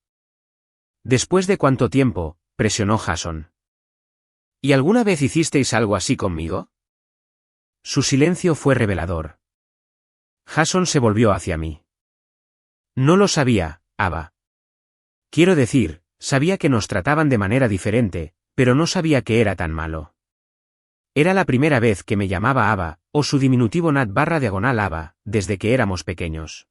¿Después de cuánto tiempo?, presionó Jason. ¿Y alguna vez hicisteis algo así conmigo? Su silencio fue revelador. Jason se volvió hacia mí. No lo sabía, Ava. Quiero decir, sabía que nos trataban de manera diferente, pero no sabía que era tan malo. Era la primera vez que me llamaba Ava, o su diminutivo Nat/diagonal Ava, desde que éramos pequeños.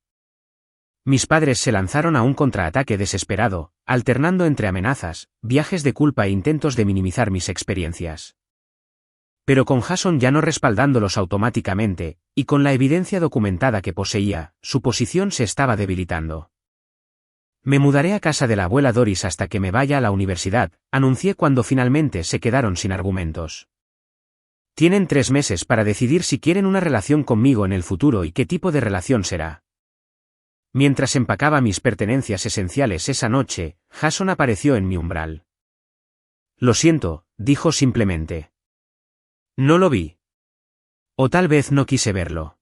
Mis padres se lanzaron a un contraataque desesperado, alternando entre amenazas, viajes de culpa e intentos de minimizar mis experiencias. Pero con Jason ya no respaldándolos automáticamente, y con la evidencia documentada que poseía, su posición se estaba debilitando. Me mudaré a casa de la abuela Doris hasta que me vaya a la universidad, anuncié cuando finalmente se quedaron sin argumentos. Tienen 3 meses para decidir si quieren una relación conmigo en el futuro y qué tipo de relación será. Mientras empacaba mis pertenencias esenciales esa noche, Jason apareció en mi umbral. Lo siento, dijo simplemente. No lo vi. O tal vez no quise verlo.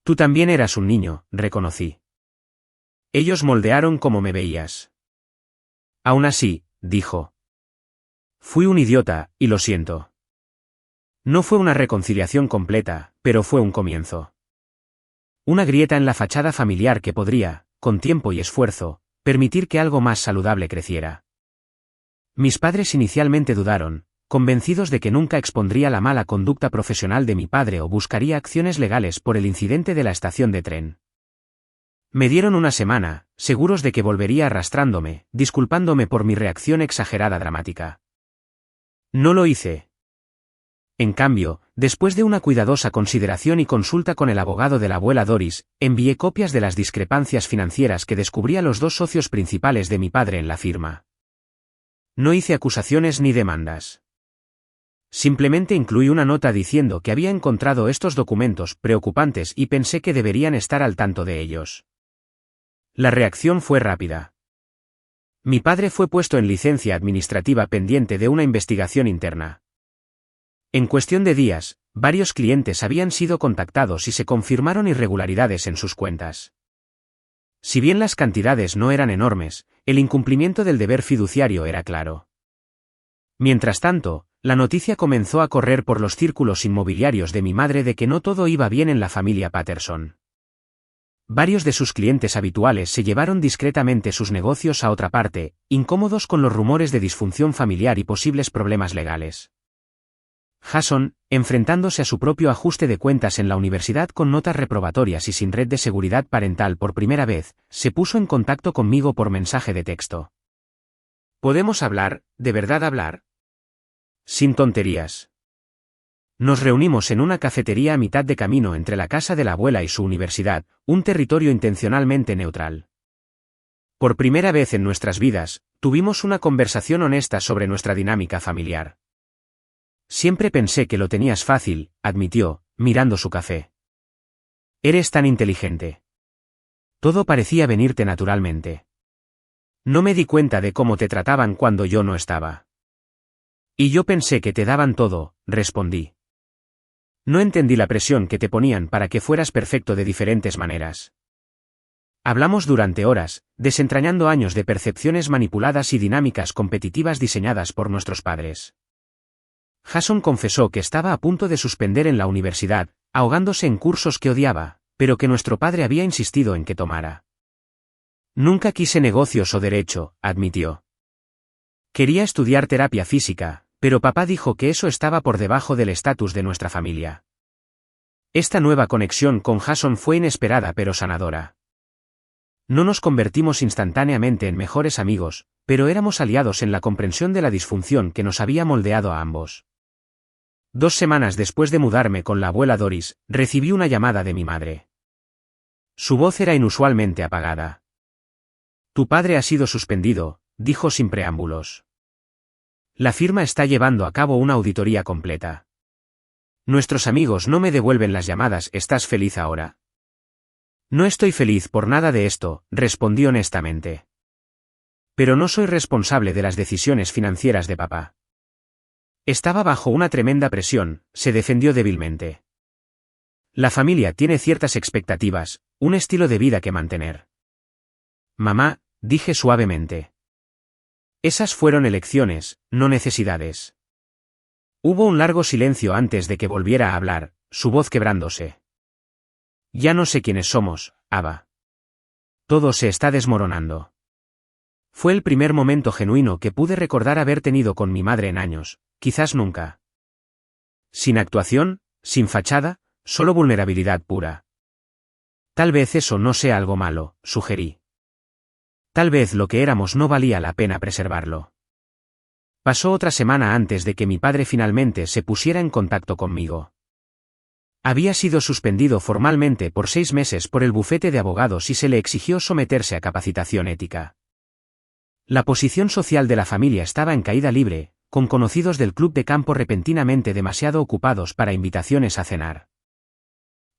Tú también eras un niño, reconocí. Ellos moldearon como me veías. Aún así, dijo. Fui un idiota, y lo siento. No fue una reconciliación completa, pero fue un comienzo. Una grieta en la fachada familiar que podría, con tiempo y esfuerzo, permitir que algo más saludable creciera. Mis padres inicialmente dudaron, convencidos de que nunca expondría la mala conducta profesional de mi padre o buscaría acciones legales por el incidente de la estación de tren. Me dieron una semana, seguros de que volvería arrastrándome, disculpándome por mi reacción exagerada dramática. No lo hice. En cambio, después de una cuidadosa consideración y consulta con el abogado de la abuela Doris, envié copias de las discrepancias financieras que descubría los 2 socios principales de mi padre en la firma. No hice acusaciones ni demandas. Simplemente incluí una nota diciendo que había encontrado estos documentos preocupantes y pensé que deberían estar al tanto de ellos. La reacción fue rápida. Mi padre fue puesto en licencia administrativa pendiente de una investigación interna. En cuestión de días, varios clientes habían sido contactados y se confirmaron irregularidades en sus cuentas. Si bien las cantidades no eran enormes, el incumplimiento del deber fiduciario era claro. Mientras tanto, la noticia comenzó a correr por los círculos inmobiliarios de mi madre de que no todo iba bien en la familia Patterson. Varios de sus clientes habituales se llevaron discretamente sus negocios a otra parte, incómodos con los rumores de disfunción familiar y posibles problemas legales. Jason, enfrentándose a su propio ajuste de cuentas en la universidad con notas reprobatorias y sin red de seguridad parental por primera vez, se puso en contacto conmigo por mensaje de texto. ¿Podemos hablar, de verdad hablar? Sin tonterías. Nos reunimos en una cafetería a mitad de camino entre la casa de la abuela y su universidad, un territorio intencionalmente neutral. Por primera vez en nuestras vidas, tuvimos una conversación honesta sobre nuestra dinámica familiar. Siempre pensé que lo tenías fácil, admitió, mirando su café. Eres tan inteligente. Todo parecía venirte naturalmente. No me di cuenta de cómo te trataban cuando yo no estaba. Y yo pensé que te daban todo, respondí. No entendí la presión que te ponían para que fueras perfecto de diferentes maneras. Hablamos durante horas, desentrañando años de percepciones manipuladas y dinámicas competitivas diseñadas por nuestros padres. Jason confesó que estaba a punto de suspender en la universidad, ahogándose en cursos que odiaba, pero que nuestro padre había insistido en que tomara. Nunca quise negocios o derecho, admitió. Quería estudiar terapia física, pero papá dijo que eso estaba por debajo del estatus de nuestra familia. Esta nueva conexión con Jason fue inesperada pero sanadora. No nos convertimos instantáneamente en mejores amigos, pero éramos aliados en la comprensión de la disfunción que nos había moldeado a ambos. 2 semanas después de mudarme con la abuela Doris, recibí una llamada de mi madre. Su voz era inusualmente apagada. Tu padre ha sido suspendido, dijo sin preámbulos. La firma está llevando a cabo una auditoría completa. Nuestros amigos no me devuelven las llamadas. ¿Estás feliz ahora? No estoy feliz por nada de esto, respondí honestamente. Pero no soy responsable de las decisiones financieras de papá. Estaba bajo una tremenda presión, se defendió débilmente. La familia tiene ciertas expectativas, un estilo de vida que mantener. Mamá, dije suavemente. Esas fueron elecciones, no necesidades. Hubo un largo silencio antes de que volviera a hablar, su voz quebrándose. Ya no sé quiénes somos, Ava. Todo se está desmoronando. Fue el primer momento genuino que pude recordar haber tenido con mi madre en años, quizás nunca. Sin actuación, sin fachada, solo vulnerabilidad pura. Tal vez eso no sea algo malo, sugerí. Tal vez lo que éramos no valía la pena preservarlo. Pasó otra semana antes de que mi padre finalmente se pusiera en contacto conmigo. Había sido suspendido formalmente por 6 meses por el bufete de abogados y se le exigió someterse a capacitación ética. La posición social de la familia estaba en caída libre, con conocidos del club de campo repentinamente demasiado ocupados para invitaciones a cenar.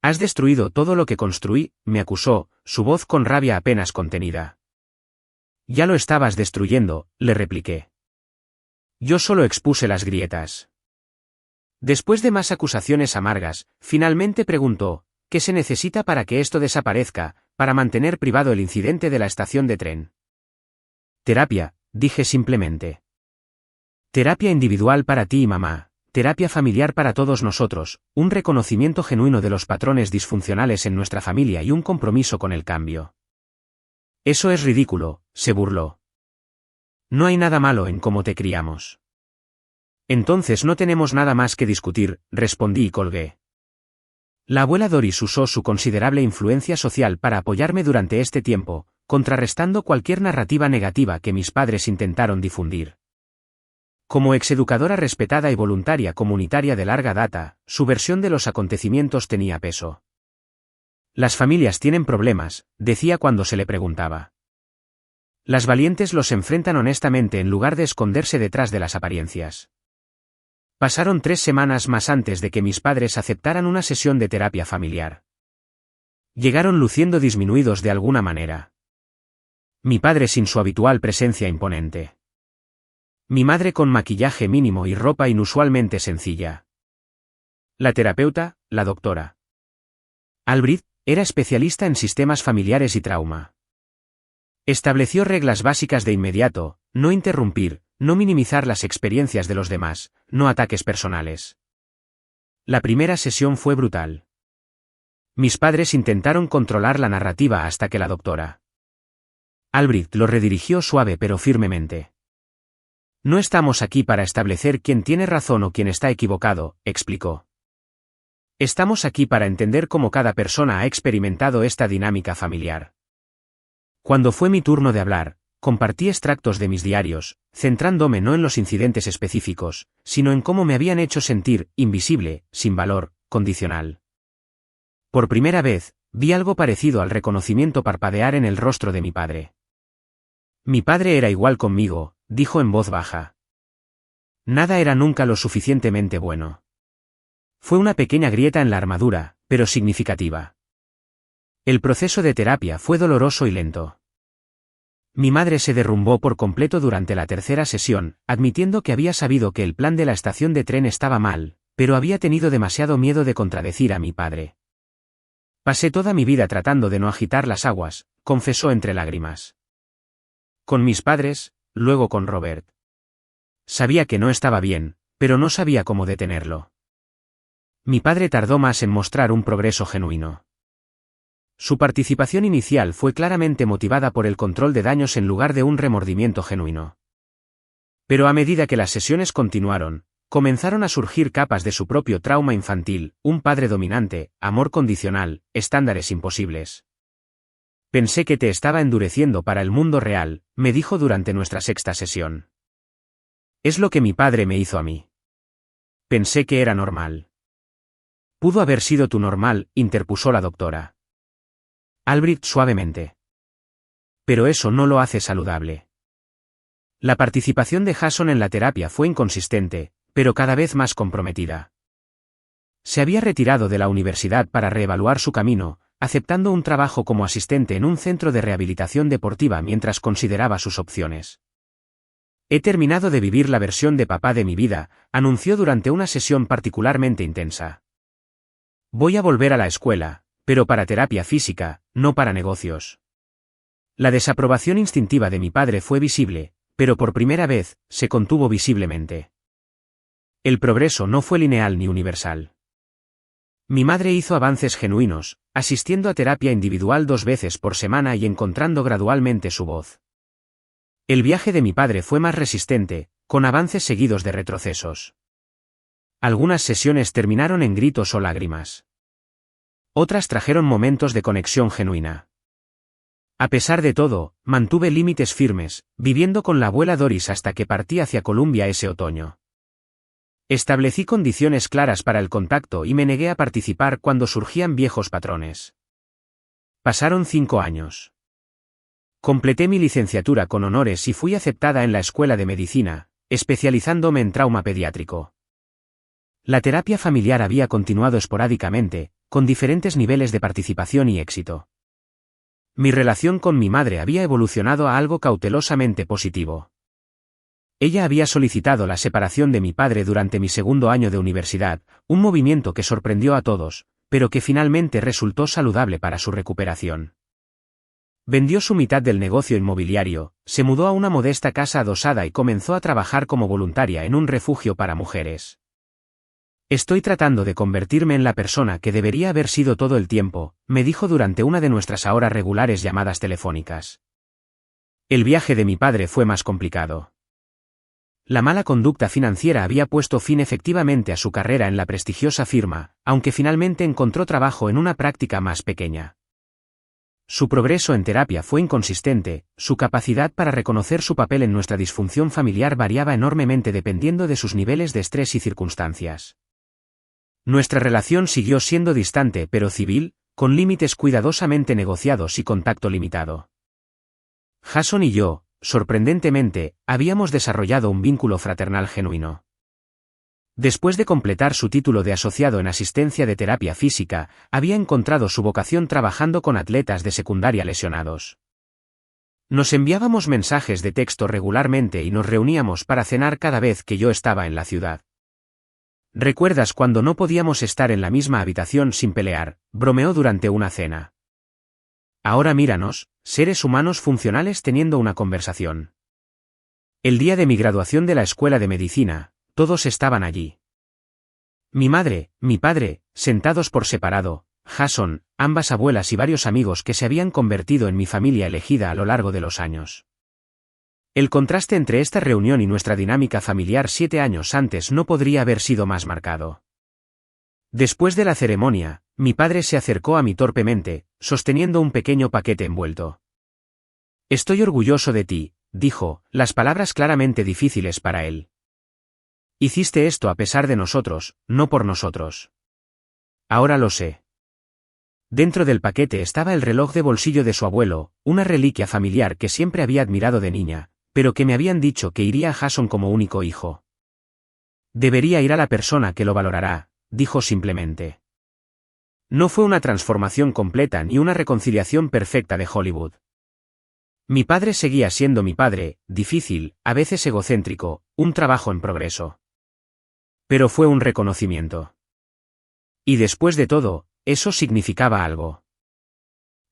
«Has destruido todo lo que construí», me acusó, su voz con rabia apenas contenida. «Ya lo estabas destruyendo», le repliqué. Yo solo expuse las grietas. Después de más acusaciones amargas, finalmente preguntó, ¿qué se necesita para que esto desaparezca, para mantener privado el incidente de la estación de tren? Terapia, dije simplemente. Terapia individual para ti y mamá, terapia familiar para todos nosotros, un reconocimiento genuino de los patrones disfuncionales en nuestra familia y un compromiso con el cambio. Eso es ridículo, se burló. No hay nada malo en cómo te criamos. Entonces no tenemos nada más que discutir, respondí y colgué. La abuela Doris usó su considerable influencia social para apoyarme durante este tiempo, contrarrestando cualquier narrativa negativa que mis padres intentaron difundir. Como exeducadora respetada y voluntaria comunitaria de larga data, su versión de los acontecimientos tenía peso. Las familias tienen problemas, decía cuando se le preguntaba. Las valientes los enfrentan honestamente en lugar de esconderse detrás de las apariencias. Pasaron 3 semanas más antes de que mis padres aceptaran una sesión de terapia familiar. Llegaron luciendo disminuidos de alguna manera. Mi padre sin su habitual presencia imponente. Mi madre con maquillaje mínimo y ropa inusualmente sencilla. La terapeuta, la doctora Albrecht, era especialista en sistemas familiares y trauma. Estableció reglas básicas de inmediato: no interrumpir, no minimizar las experiencias de los demás, no ataques personales. La primera sesión fue brutal. Mis padres intentaron controlar la narrativa hasta que la doctora Albrecht lo redirigió suave pero firmemente. No estamos aquí para establecer quién tiene razón o quién está equivocado, explicó. Estamos aquí para entender cómo cada persona ha experimentado esta dinámica familiar. Cuando fue mi turno de hablar, compartí extractos de mis diarios, centrándome no en los incidentes específicos, sino en cómo me habían hecho sentir invisible, sin valor, condicional. Por primera vez, vi algo parecido al reconocimiento parpadear en el rostro de mi padre. Mi padre era igual conmigo, dijo en voz baja. Nada era nunca lo suficientemente bueno. Fue una pequeña grieta en la armadura, pero significativa. El proceso de terapia fue doloroso y lento. Mi madre se derrumbó por completo durante la tercera sesión, admitiendo que había sabido que el plan de la estación de tren estaba mal, pero había tenido demasiado miedo de contradecir a mi padre. Pasé toda mi vida tratando de no agitar las aguas, confesó entre lágrimas. Con mis padres, luego con Robert. Sabía que no estaba bien, pero no sabía cómo detenerlo. Mi padre tardó más en mostrar un progreso genuino. Su participación inicial fue claramente motivada por el control de daños en lugar de un remordimiento genuino. Pero a medida que las sesiones continuaron, comenzaron a surgir capas de su propio trauma infantil, un padre dominante, amor condicional, estándares imposibles. Pensé que te estaba endureciendo para el mundo real, me dijo durante nuestra sexta sesión. Es lo que mi padre me hizo a mí. Pensé que era normal. Pudo haber sido tu normal, interpuso la doctora Albrecht suavemente. Pero eso no lo hace saludable. La participación de Jason en la terapia fue inconsistente, pero cada vez más comprometida. Se había retirado de la universidad para reevaluar su camino, aceptando un trabajo como asistente en un centro de rehabilitación deportiva mientras consideraba sus opciones. He terminado de vivir la versión de papá de mi vida, anunció durante una sesión particularmente intensa. Voy a volver a la escuela, pero para terapia física, no para negocios. La desaprobación instintiva de mi padre fue visible, pero por primera vez, se contuvo visiblemente. El progreso no fue lineal ni universal. Mi madre hizo avances genuinos, asistiendo a terapia individual 2 veces por semana y encontrando gradualmente su voz. El viaje de mi padre fue más resistente, con avances seguidos de retrocesos. Algunas sesiones terminaron en gritos o lágrimas. Otras trajeron momentos de conexión genuina. A pesar de todo, mantuve límites firmes, viviendo con la abuela Doris hasta que partí hacia Colombia ese otoño. Establecí condiciones claras para el contacto y me negué a participar cuando surgían viejos patrones. Pasaron 5 años. Completé mi licenciatura con honores y fui aceptada en la escuela de medicina, especializándome en trauma pediátrico. La terapia familiar había continuado esporádicamente, con diferentes niveles de participación y éxito. Mi relación con mi madre había evolucionado a algo cautelosamente positivo. Ella había solicitado la separación de mi padre durante mi segundo año de universidad, un movimiento que sorprendió a todos, pero que finalmente resultó saludable para su recuperación. Vendió su mitad del negocio inmobiliario, se mudó a una modesta casa adosada y comenzó a trabajar como voluntaria en un refugio para mujeres. Estoy tratando de convertirme en la persona que debería haber sido todo el tiempo, me dijo durante una de nuestras ahora regulares llamadas telefónicas. El viaje de mi padre fue más complicado. La mala conducta financiera había puesto fin efectivamente a su carrera en la prestigiosa firma, aunque finalmente encontró trabajo en una práctica más pequeña. Su progreso en terapia fue inconsistente, su capacidad para reconocer su papel en nuestra disfunción familiar variaba enormemente dependiendo de sus niveles de estrés y circunstancias. Nuestra relación siguió siendo distante pero civil, con límites cuidadosamente negociados y contacto limitado. Jason y yo, sorprendentemente, habíamos desarrollado un vínculo fraternal genuino. Después de completar su título de asociado en asistencia de terapia física, había encontrado su vocación trabajando con atletas de secundaria lesionados. Nos enviábamos mensajes de texto regularmente y nos reuníamos para cenar cada vez que yo estaba en la ciudad. ¿Recuerdas cuando no podíamos estar en la misma habitación sin pelear?, bromeó durante una cena. Ahora míranos, seres humanos funcionales teniendo una conversación. El día de mi graduación de la escuela de medicina, todos estaban allí. Mi madre, mi padre, sentados por separado, Jason, ambas abuelas y varios amigos que se habían convertido en mi familia elegida a lo largo de los años. El contraste entre esta reunión y nuestra dinámica familiar 7 años antes no podría haber sido más marcado. Después de la ceremonia, mi padre se acercó a mí torpemente, sosteniendo un pequeño paquete envuelto. Estoy orgulloso de ti, dijo, las palabras claramente difíciles para él. Hiciste esto a pesar de nosotros, no por nosotros. Ahora lo sé. Dentro del paquete estaba el reloj de bolsillo de su abuelo, una reliquia familiar que siempre había admirado de niña, pero que me habían dicho que iría a Jason como único hijo. Debería ir a la persona que lo valorará, dijo simplemente. No fue una transformación completa ni una reconciliación perfecta de Hollywood. Mi padre seguía siendo mi padre, difícil, a veces egocéntrico, un trabajo en progreso. Pero fue un reconocimiento. Y después de todo, eso significaba algo.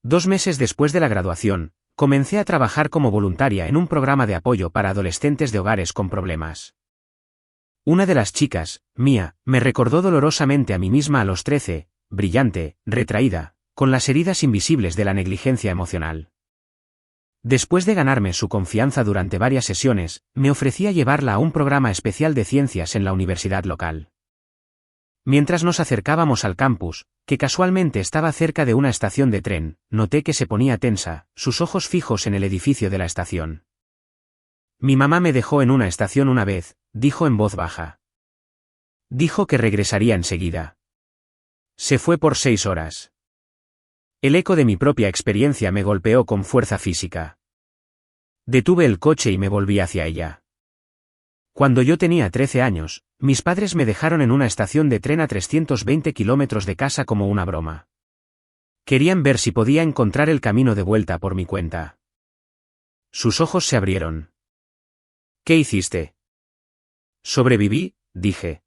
2 meses después de la graduación, comencé a trabajar como voluntaria en un programa de apoyo para adolescentes de hogares con problemas. Una de las chicas, Mia, me recordó dolorosamente a mí misma a los 13, brillante, retraída, con las heridas invisibles de la negligencia emocional. Después de ganarme su confianza durante varias sesiones, me ofrecía llevarla a un programa especial de ciencias en la universidad local. Mientras nos acercábamos al campus, que casualmente estaba cerca de una estación de tren, noté que se ponía tensa, sus ojos fijos en el edificio de la estación. Mi mamá me dejó en una estación una vez, dijo en voz baja. Dijo que regresaría enseguida. Se fue por 6 horas. El eco de mi propia experiencia me golpeó con fuerza física. Detuve el coche y me volví hacia ella. Cuando yo tenía 13 años, mis padres me dejaron en una estación de tren a 320 kilómetros de casa como una broma. Querían ver si podía encontrar el camino de vuelta por mi cuenta. Sus ojos se abrieron. ¿Qué hiciste? Sobreviví, dije.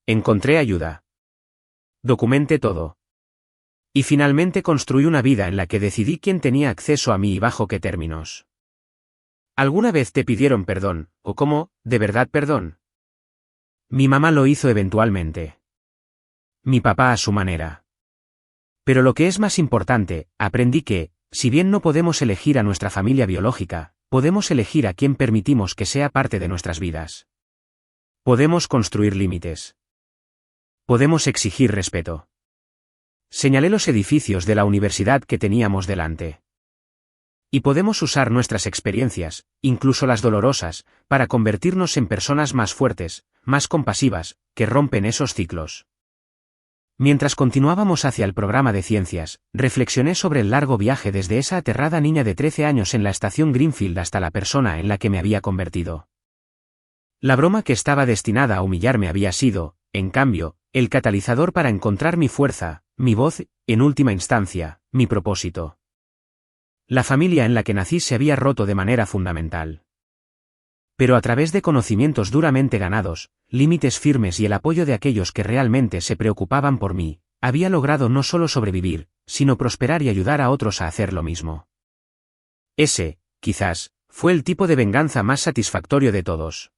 Encontré ayuda. Documenté todo. Y finalmente construí una vida en la que decidí quién tenía acceso a mí y bajo qué términos. ¿Alguna vez te pidieron perdón, o cómo, de verdad perdón? Mi mamá lo hizo eventualmente. Mi papá a su manera. Pero lo que es más importante, aprendí que, si bien no podemos elegir a nuestra familia biológica, podemos elegir a quién permitimos que sea parte de nuestras vidas. Podemos construir límites. Podemos exigir respeto. Señalé los edificios de la universidad que teníamos delante. Y podemos usar nuestras experiencias, incluso las dolorosas, para convertirnos en personas más fuertes, más compasivas, que rompen esos ciclos. Mientras continuábamos hacia el programa de ciencias, reflexioné sobre el largo viaje desde esa aterrada niña de 13 años en la estación Greenfield hasta la persona en la que me había convertido. La broma que estaba destinada a humillarme había sido, en cambio, el catalizador para encontrar mi fuerza, mi voz, en última instancia, mi propósito. La familia en la que nací se había roto de manera fundamental. Pero a través de conocimientos duramente ganados, límites firmes y el apoyo de aquellos que realmente se preocupaban por mí, había logrado no solo sobrevivir, sino prosperar y ayudar a otros a hacer lo mismo. Ese, quizás, fue el tipo de venganza más satisfactorio de todos.